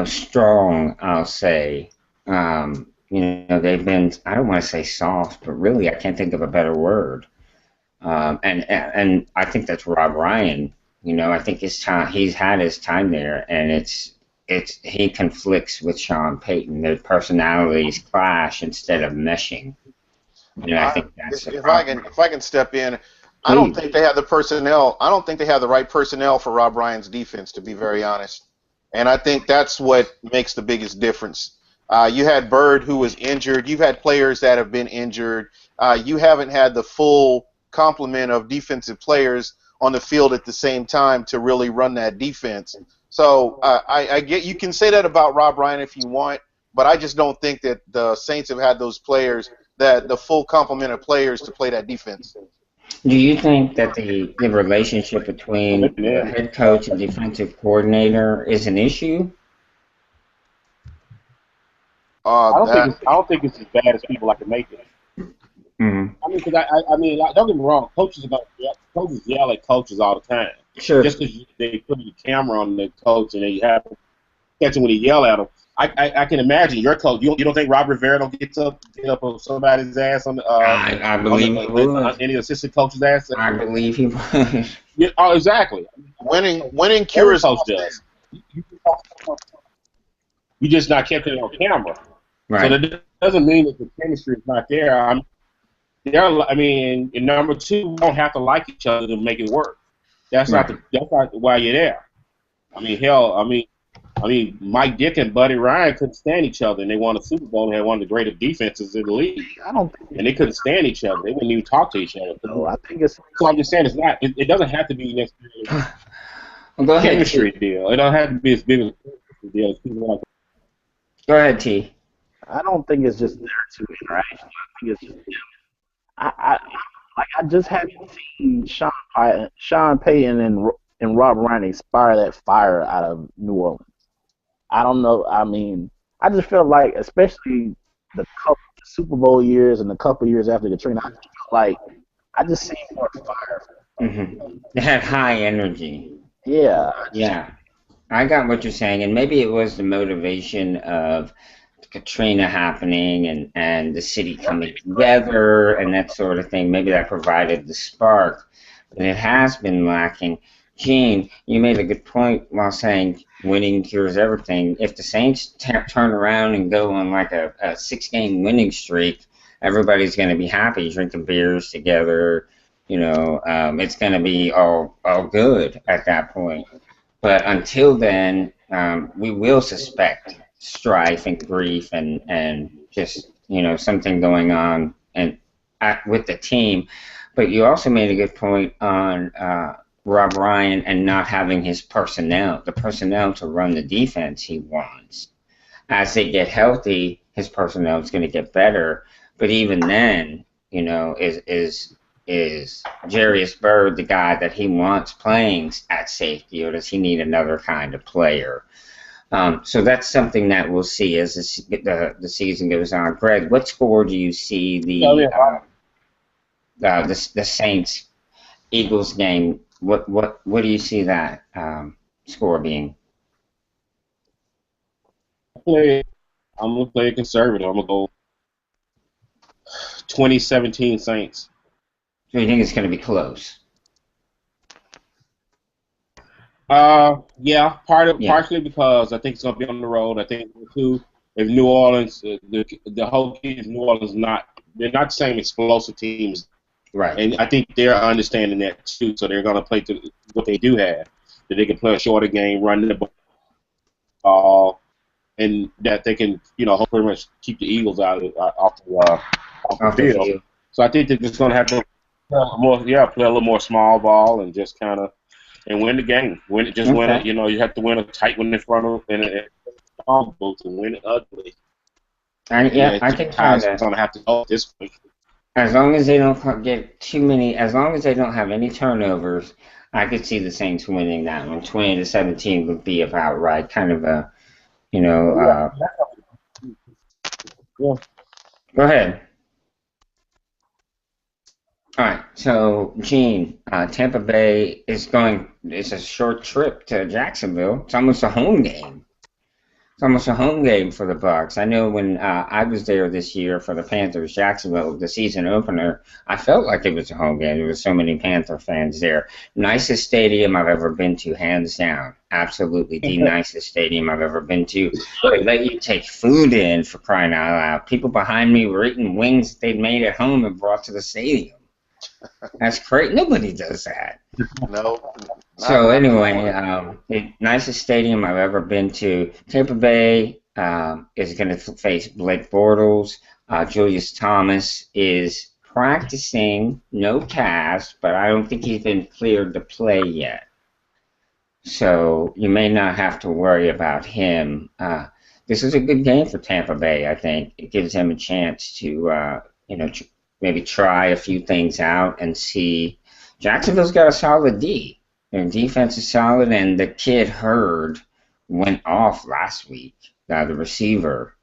strong. I'll say. They've been. I don't want to say soft, but really, I can't think of a better word. And I think that's Rob Ryan. I think his time. He's had his time there, and he conflicts with Sean Payton. Their personalities clash instead of meshing. I think that's the problem. If I can step in, I don't Please. think they have the personnel. I don't think they have the right personnel for Rob Ryan's defense, to be very honest. And I think that's what makes the biggest difference. You had Bird, who was injured. You've had players that have been injured. You haven't had the full complement of defensive players on the field at the same time to really run that defense. So I get you can say that about Rob Ryan if you want, but I just don't think that the Saints have had those players, that the full complement of players to play that defense. Do you think that the relationship between the Yeah. head coach and defensive coordinator is an issue? That I don't think it's as bad as people like to make it. Hmm. I mean, because I mean, like, don't get me wrong. Coaches yell at coaches all the time. Sure. Just because they put the camera on the coach and they have to catch him when he yell at him. I can imagine your coach. You don't think Rob Rivera don't get up on somebody's ass on the I believe he would. any assistant coach's ass? I believe he would. Yeah, oh, exactly. winning Every cures coach all does. You just not kept it on camera. So Right. that doesn't mean that the chemistry is not there. I mean, and number two, we don't have to like each other to make it work. That's not why you're there. I mean, hell, I mean, Mike Dick and Buddy Ryan couldn't stand each other, and they won a Super Bowl and had one of the greatest defenses in the league. I don't think And they couldn't stand each other. They wouldn't even talk to each other. so. I think it's So I'm just saying, it doesn't have to be necessarily Well, go a ahead, chemistry T. deal. It don't have to be as big as a chemistry deal as people like. Go ahead, T. I don't think it's just their two interactions. I think it's just I just haven't seen Sean Payton and Rob Ryan inspire that fire out of New Orleans. I don't know. I mean, I just felt like, especially the couple Super Bowl years and the couple years after Katrina, I just felt like I just seen more fire. They had high energy. Yeah, Yeah. I got what you're saying, and maybe it was the motivation of Katrina happening and the city coming together and that sort of thing. Maybe that provided the spark, but it has been lacking. Gene, you made a good point while saying winning cures everything. If the Saints turn around and go on like a 6-game winning streak, everybody's going to be happy drinking beers together. It's going to be all good at that point. But until then, we will suspect strife and grief and just something going on with the team. But you also made a good point on Rob Ryan and not having the personnel to run the defense he wants. As they get healthy, his personnel is going to get better. But even then, is Jarius Byrd the guy that he wants playing at safety, or does he need another kind of player? So that's something that we'll see as the season goes on. Greg, what score do you see the Saints Eagles game? What do you see that score being? I'm gonna play conservative. I'm gonna go 2017 Saints. So you think it's going to be close? Yeah, partially because I think it's gonna be on the road. I think too, if New Orleans, the whole team of New Orleans they're not the same explosive teams, Right. and I think they're understanding that too. So they're gonna play to what they do have, that they can play a shorter game, run the ball, and that they can pretty much keep the Eagles off the field. So I think they're just gonna have to play a little more small ball and just kind of. And win the game. Win it. Just win it. You have to win a tight one in front of and win it ugly. And I think Ty's gonna have to go this week. As long as they don't get too many, as long as they don't have any turnovers, I could see the Saints winning that one. 20-17 would be about right. Kind of a, Yeah. Go ahead. All right, so Gene, Tampa Bay is going. It's a short trip to Jacksonville. It's almost a home game. It's almost a home game for the Bucks. I know when I was there this year for the Panthers, Jacksonville, the season opener, I felt like it was a home game. There were so many Panther fans there. Nicest stadium I've ever been to, hands down. Absolutely the nicest stadium I've ever been to. They let you take food in, for crying out loud. People behind me were eating wings they'd made at home and brought to the stadium. That's great. Nobody does that. No. So anyway, the nicest stadium I've ever been to. Tampa Bay is going to face Blake Bortles. Julius Thomas is practicing, no cast, but I don't think he's been cleared to play yet. So you may not have to worry about him. This is a good game for Tampa Bay, I think. It gives them a chance to, maybe try a few things out and see. Jacksonville's got a solid D. Their defense is solid, and the kid Hurd went off last week. The receiver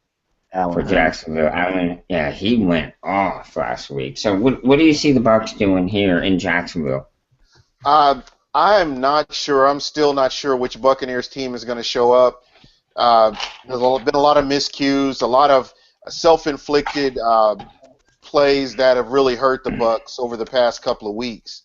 for Jacksonville, Allen, yeah, he went off last week. So what do you see the Bucs doing here in Jacksonville? I'm not sure. I'm still not sure which Buccaneers team is going to show up. There's been a lot of miscues, a lot of self-inflicted plays that have really hurt the Bucs over the past couple of weeks.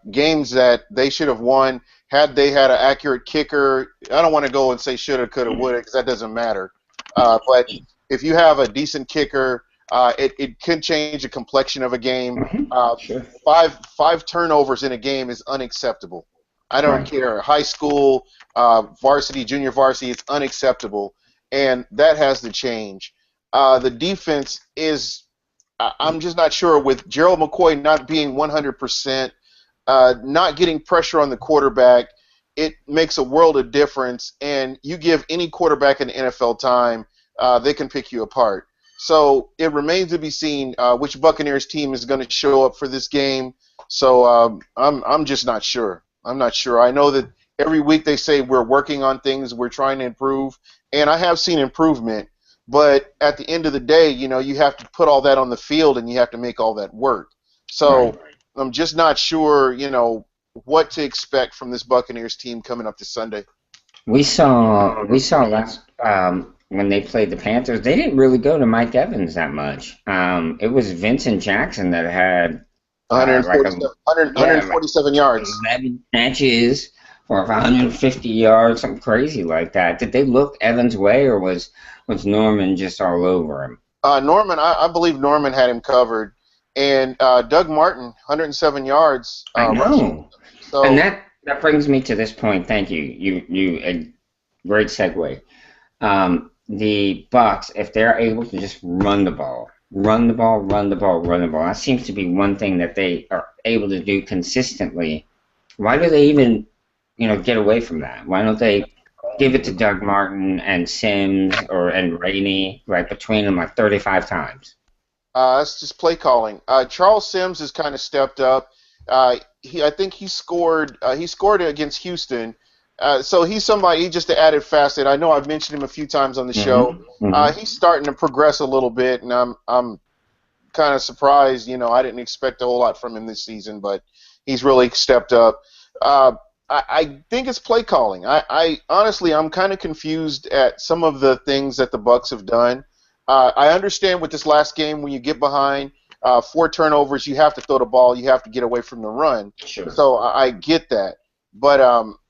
Games that they should have won had they had an accurate kicker. I don't want to go and say shoulda, coulda, woulda, because that doesn't matter. But if you have a decent kicker, it can change the complexion of a game. Sure. Five turnovers in a game is unacceptable. I don't care. High school, varsity, junior varsity, it's unacceptable, and that has to change. The defense is. I'm just not sure with Gerald McCoy not being 100%, not getting pressure on the quarterback. It makes a world of difference, and you give any quarterback in the NFL time, they can pick you apart. So it remains to be seen which Buccaneers team is going to show up for this game. So I'm just not sure. I'm not sure. I know that every week they say we're working on things, we're trying to improve, and I have seen improvement. But at the end of the day, you have to put all that on the field and you have to make all that work. So I'm just not sure, what to expect from this Buccaneers team coming up this Sunday. We saw last when they played the Panthers, they didn't really go to Mike Evans that much. It was Vincent Jackson that had 147 yards. 11 catches for 150 yards, something crazy like that. Did they look Evans' way, or was Norman just all over him? Norman, I believe Norman had him covered. And Doug Martin, 107 yards. I know. So, and that brings me to this point. Thank you. You a great segue. The Bucs, if they're able to just run the ball, that seems to be one thing that they are able to do consistently. Why do they even, get away from that? Why don't they give it to Doug Martin and Sims and Rainey right between them like 35 times? That's just play calling. Charles Sims has kind of stepped up. I think he scored against Houston. So he's somebody, he just added facet. I know I've mentioned him a few times on the show. He's starting to progress a little bit, and I'm kind of surprised. I didn't expect a whole lot from him this season, but he's really stepped up. I think it's play calling. I honestly, I'm kind of confused at some of the things that the Bucs have done. I understand with this last game, when you get behind 4 turnovers, you have to throw the ball, you have to get away from the run. Sure. So I get that. But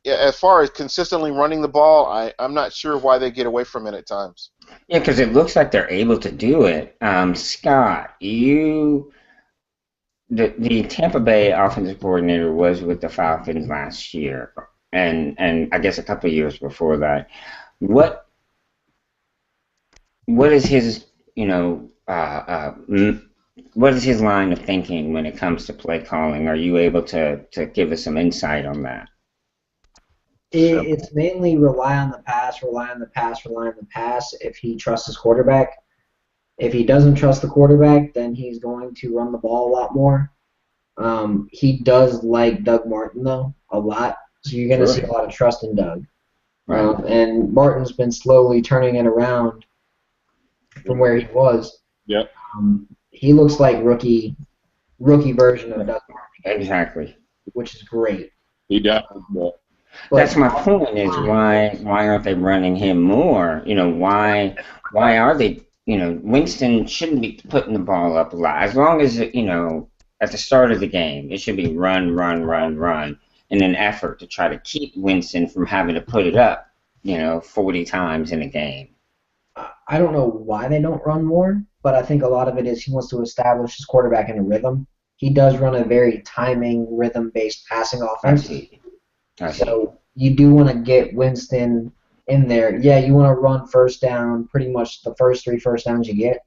as far as consistently running the ball, I'm not sure why they get away from it at times. Yeah, because it looks like they're able to do it. Scott, the Tampa Bay offensive coordinator was with the Falcons last year, and I guess a couple of years before that. What is his what is his line of thinking when it comes to play calling? Are you able to give us some insight on that? It's mainly rely on the pass if he trusts his quarterback. If he doesn't trust the quarterback, then he's going to run the ball a lot more. He does like Doug Martin, though, a lot. So you're going to see a lot of trust in Doug. Right. And Martin's been slowly turning it around from where he was. Yep. He looks like rookie rookie version of Doug Martin, Exactly. which is great. He definitely. But That's my point. Is why aren't they running him more? Why are they? Winston shouldn't be putting the ball up a lot. As long as at the start of the game, it should be run, run, run, run, in an effort to try to keep Winston from having to put it up, 40 times in a game. I don't know why they don't run more, but I think a lot of it is he wants to establish his quarterback in a rhythm. He does run a very timing, rhythm-based passing I offense. see. I see. So you do want to get Winston in there. Yeah, you want to run first down, pretty much the first 3 first downs you get,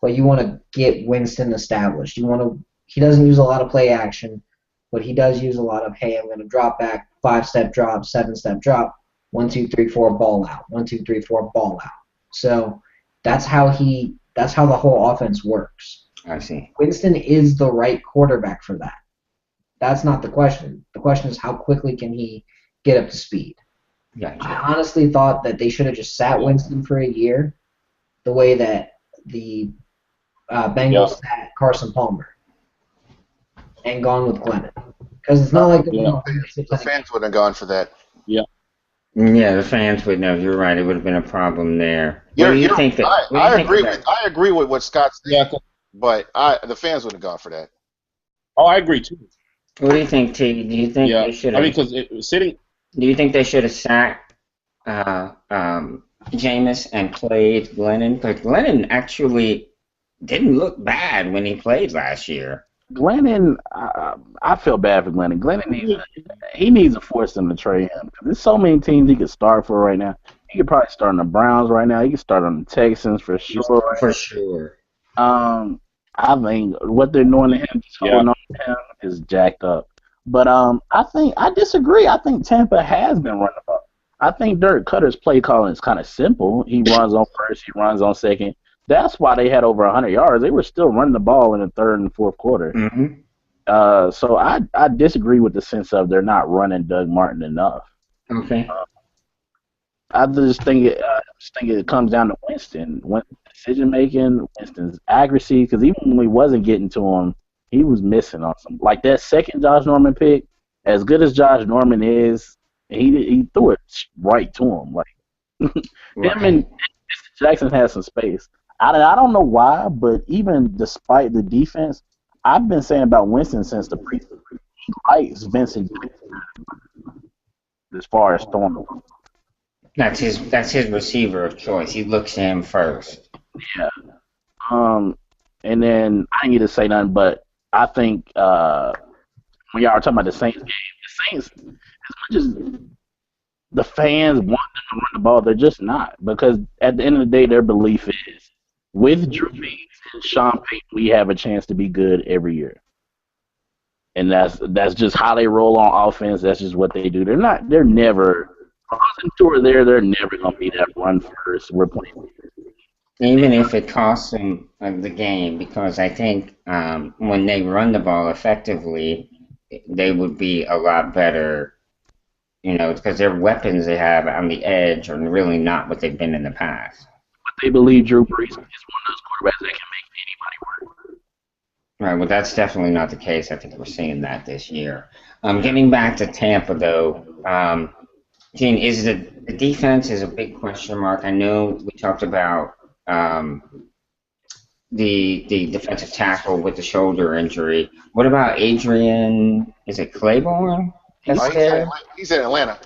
but you want to get Winston established. He doesn't use a lot of play action, but he does use a lot of, hey, I'm going to drop back, 5-step drop, 7-step drop, 1, 2, 3, 4, ball out, 1, 2, 3, 4, ball out. So that's how the whole offense works. I see. Winston is the right quarterback for that. That's not the question. The question is how quickly can he get up to speed. Gotcha. I honestly thought that they should have just sat Winston for a year, the way that the Bengals sat Carson Palmer, and gone with Glennon. Because it's not like The fans wouldn't have gone for that. Yeah. Yeah, the fans would know. You're right. It would have been a problem there. What do you think that? I agree with what Scott's saying, but the fans would have gone for that. Oh, I agree too. What do you think, T? Do you think they should have? because sitting. Do you think they should have sacked Jameis and played Glennon? Because Glennon actually didn't look bad when he played last year. Glennon, I feel bad for Glennon. Glennon needs to force them to trade him. There's so many teams he could start for right now. He could probably start on the Browns right now. He could start on the Texans for sure. For sure. I think what they're doing to him, just holding on to him, is jacked up. But I disagree. I think Tampa has been running the ball. I think Dirk Cutter's play calling is kind of simple. He runs on first, he runs on second. That's why they had over 100 yards. They were still running the ball in the third and fourth quarter. Mm-hmm. So I disagree with the sense of they're not running Doug Martin enough. Okay. I just think it comes down to Winston's decision making, Winston's accuracy. Because even when we wasn't getting to him, he was missing on some. Like that second Josh Norman pick, as good as Josh Norman is, he threw it right to him. Like him and Jackson had some space. I don't know why, but even despite the defense, I've been saying about Winston since the preseason. He likes Vincent as far as throwing the ball. That's his receiver of choice. He looks to him first. Yeah. And then I didn't get to say nothing, but I think when y'all are talking about the Saints game, the Saints, as much as the fans want them to run the ball, they're just not. Because at the end of the day, their belief is, with Drew Brees and Sean Payton, we have a chance to be good every year. And that's just how they roll on offense. That's just what they do. They're never, they're never going to be that run first. We're playing. Even if it costs them the game, because I think when they run the ball effectively, they would be a lot better, because their weapons they have on the edge are really not what they've been in the past. But they believe Drew Brees is one of those quarterbacks that can make anybody work. Right, well, that's definitely not the case. I think we're seeing that this year. Getting back to Tampa, though, Gene, is the defense is a big question mark. I know we talked about the defensive tackle with the shoulder injury. What about Adrian? Is it Claiborne? He's in Atlanta.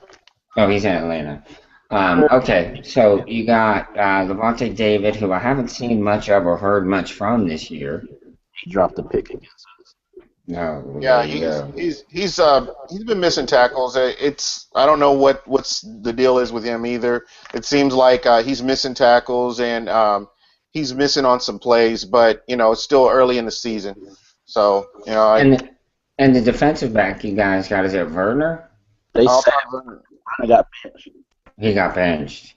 Oh, he's in Atlanta. Okay, so you got Levante David, who I haven't seen much of or heard much from this year. He dropped the pick against us. No. Yeah, he's been missing tackles. I don't know what's the deal is with him either. It seems like he's missing tackles and he's missing on some plays, but it's still early in the season. So and the defensive back you guys got, is it Werner? They said he got benched. He got benched.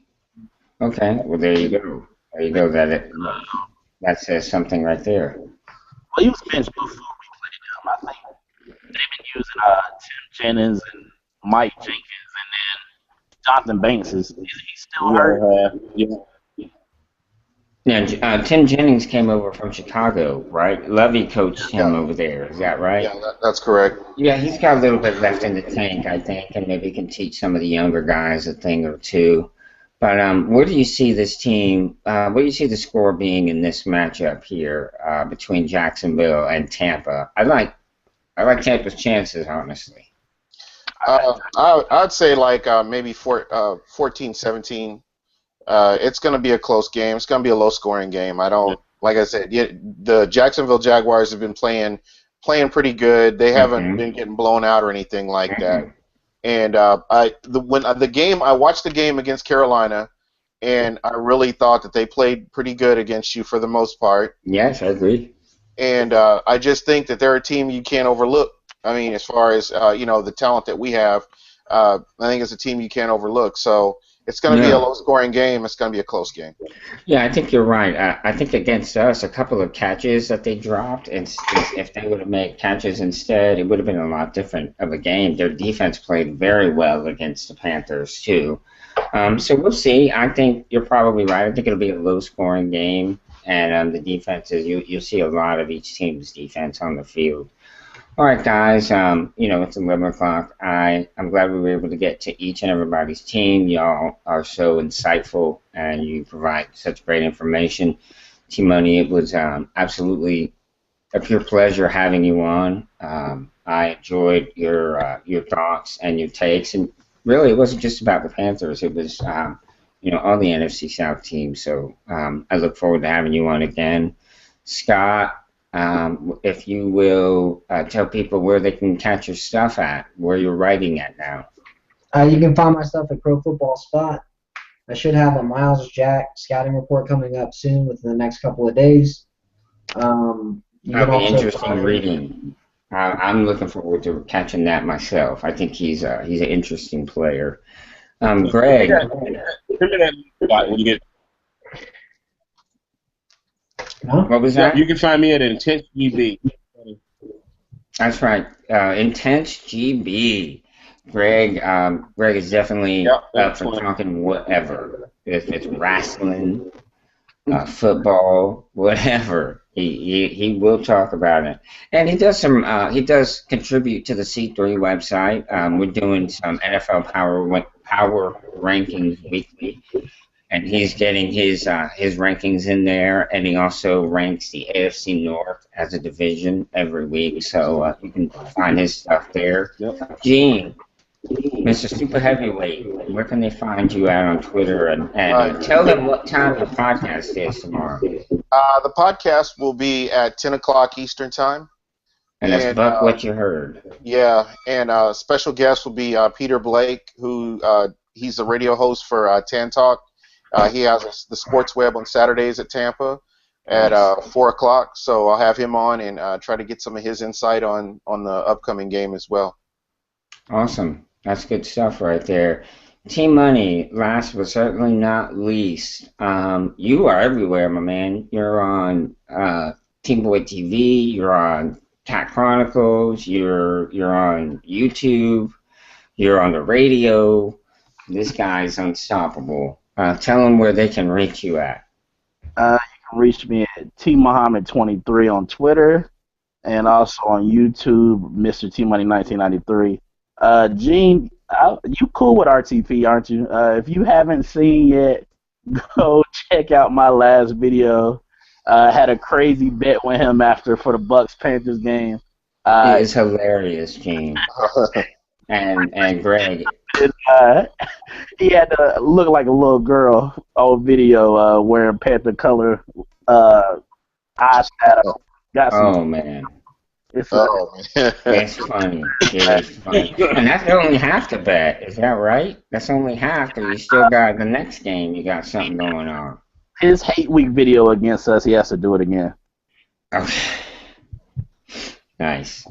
Okay, well there you go. There you go. That says something right there. Well, he was benched before we played him. I think they've been using Tim Jennings and Mike Jenkins, and then Jonathan Banks is he still hurt? Now, Tim Jennings came over from Chicago, right? Lovey coached him Yeah, over there. Is that right? yeah, that's correct. Yeah, he's got a little bit left in the tank, I think, and maybe can teach some of the younger guys a thing or two. But where do you see this team? Where do you see the score being in this matchup here between Jacksonville and Tampa? I like Tampa's chances, honestly. I'd say like maybe 14-17. It's going to be a close game. It's going to be a low-scoring game. I don't, like I said, the Jacksonville Jaguars have been playing pretty good. They haven't been getting blown out or anything like that. And I watched the game against Carolina, and I really thought that they played pretty good against you for the most part. Yes, I agree. And I just think that they're a team you can't overlook. I mean, as far as the talent that we have, I think it's a team you can't overlook. So it's going to be a low-scoring game. It's going to be a close game. Yeah, I think you're right. I think against us, a couple of catches that they dropped, and if they would have made catches instead, it would have been a lot different of a game. Their defense played very well against the Panthers, too. So we'll see. I think you're probably right. I think it'll be a low-scoring game, and the defenses, you'll see a lot of each team's defense on the field. All right, guys. It's 11 o'clock. I'm glad we were able to get to each and everybody's team. Y'all are so insightful, and you provide such great information. T-Money, it was absolutely a pure pleasure having you on. I enjoyed your thoughts and your takes, and really, it wasn't just about the Panthers. It was, all the NFC South teams. So I look forward to having you on again, Scott. If you will tell people where they can catch your stuff at, where you're writing at now. You can find my stuff at Pro Football Spot. I should have a Miles Jack scouting report coming up soon within the next couple of days. That'll be interesting reading. I'm looking forward to catching that myself. I think he's an interesting player. Greg. When you get. What was that? You can find me at Intense GB. That's right. Intense GB. Greg is definitely up for talking whatever. If it's wrestling, football, whatever, he will talk about it. And he does contribute to the C3 website. We're doing some NFL power rankings weekly. And he's getting his rankings in there, and he also ranks the AFC North as a division every week. So you can find his stuff there. Yep. Gene, Mr. Super Heavyweight, where can they find you at on Twitter? And tell them what time the podcast is tomorrow. The podcast will be at 10 o'clock Eastern Time. And that's Buck What You Heard. Yeah, and special guest will be Peter Blake, who he's the radio host for Tan Talk. He has the Sports Web on Saturdays at Tampa at 4 o'clock, so I'll have him on and try to get some of his insight on the upcoming game as well. Awesome. That's good stuff right there. T-Money, last but certainly not least, you are everywhere, my man. You're on Team Boy TV, you're on Cat Chronicles, you're on YouTube, you're on the radio. This guy's unstoppable. Tell them where they can reach you at. You can reach me at tmuhammad23 on Twitter and also on YouTube, Mr. T-Money 1993. Gene, you cool with RTP, aren't you? If you haven't seen yet, go check out my last video. Had a crazy bet with him for the Bucks-Panthers game. It is hilarious, Gene. and Greg. He had to look like a little girl on video wearing Panther color eyeshadow. Man. It's funny. It's funny. And that's only half the bet. Is that right? That's only half, because you still got the next game. You got something going on. His hate week video against us, he has to do it again. Okay. Nice.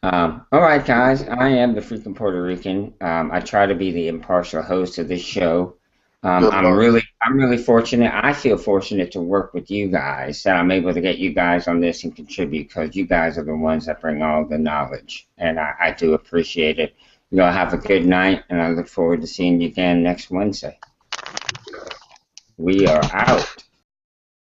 All right, guys. I am the freaking Puerto Rican. I try to be the impartial host of this show. I'm really fortunate. I feel fortunate to work with you guys, that I'm able to get you guys on this and contribute, because you guys are the ones that bring all the knowledge, and I do appreciate it. You all have a good night, and I look forward to seeing you again next Wednesday. We are out.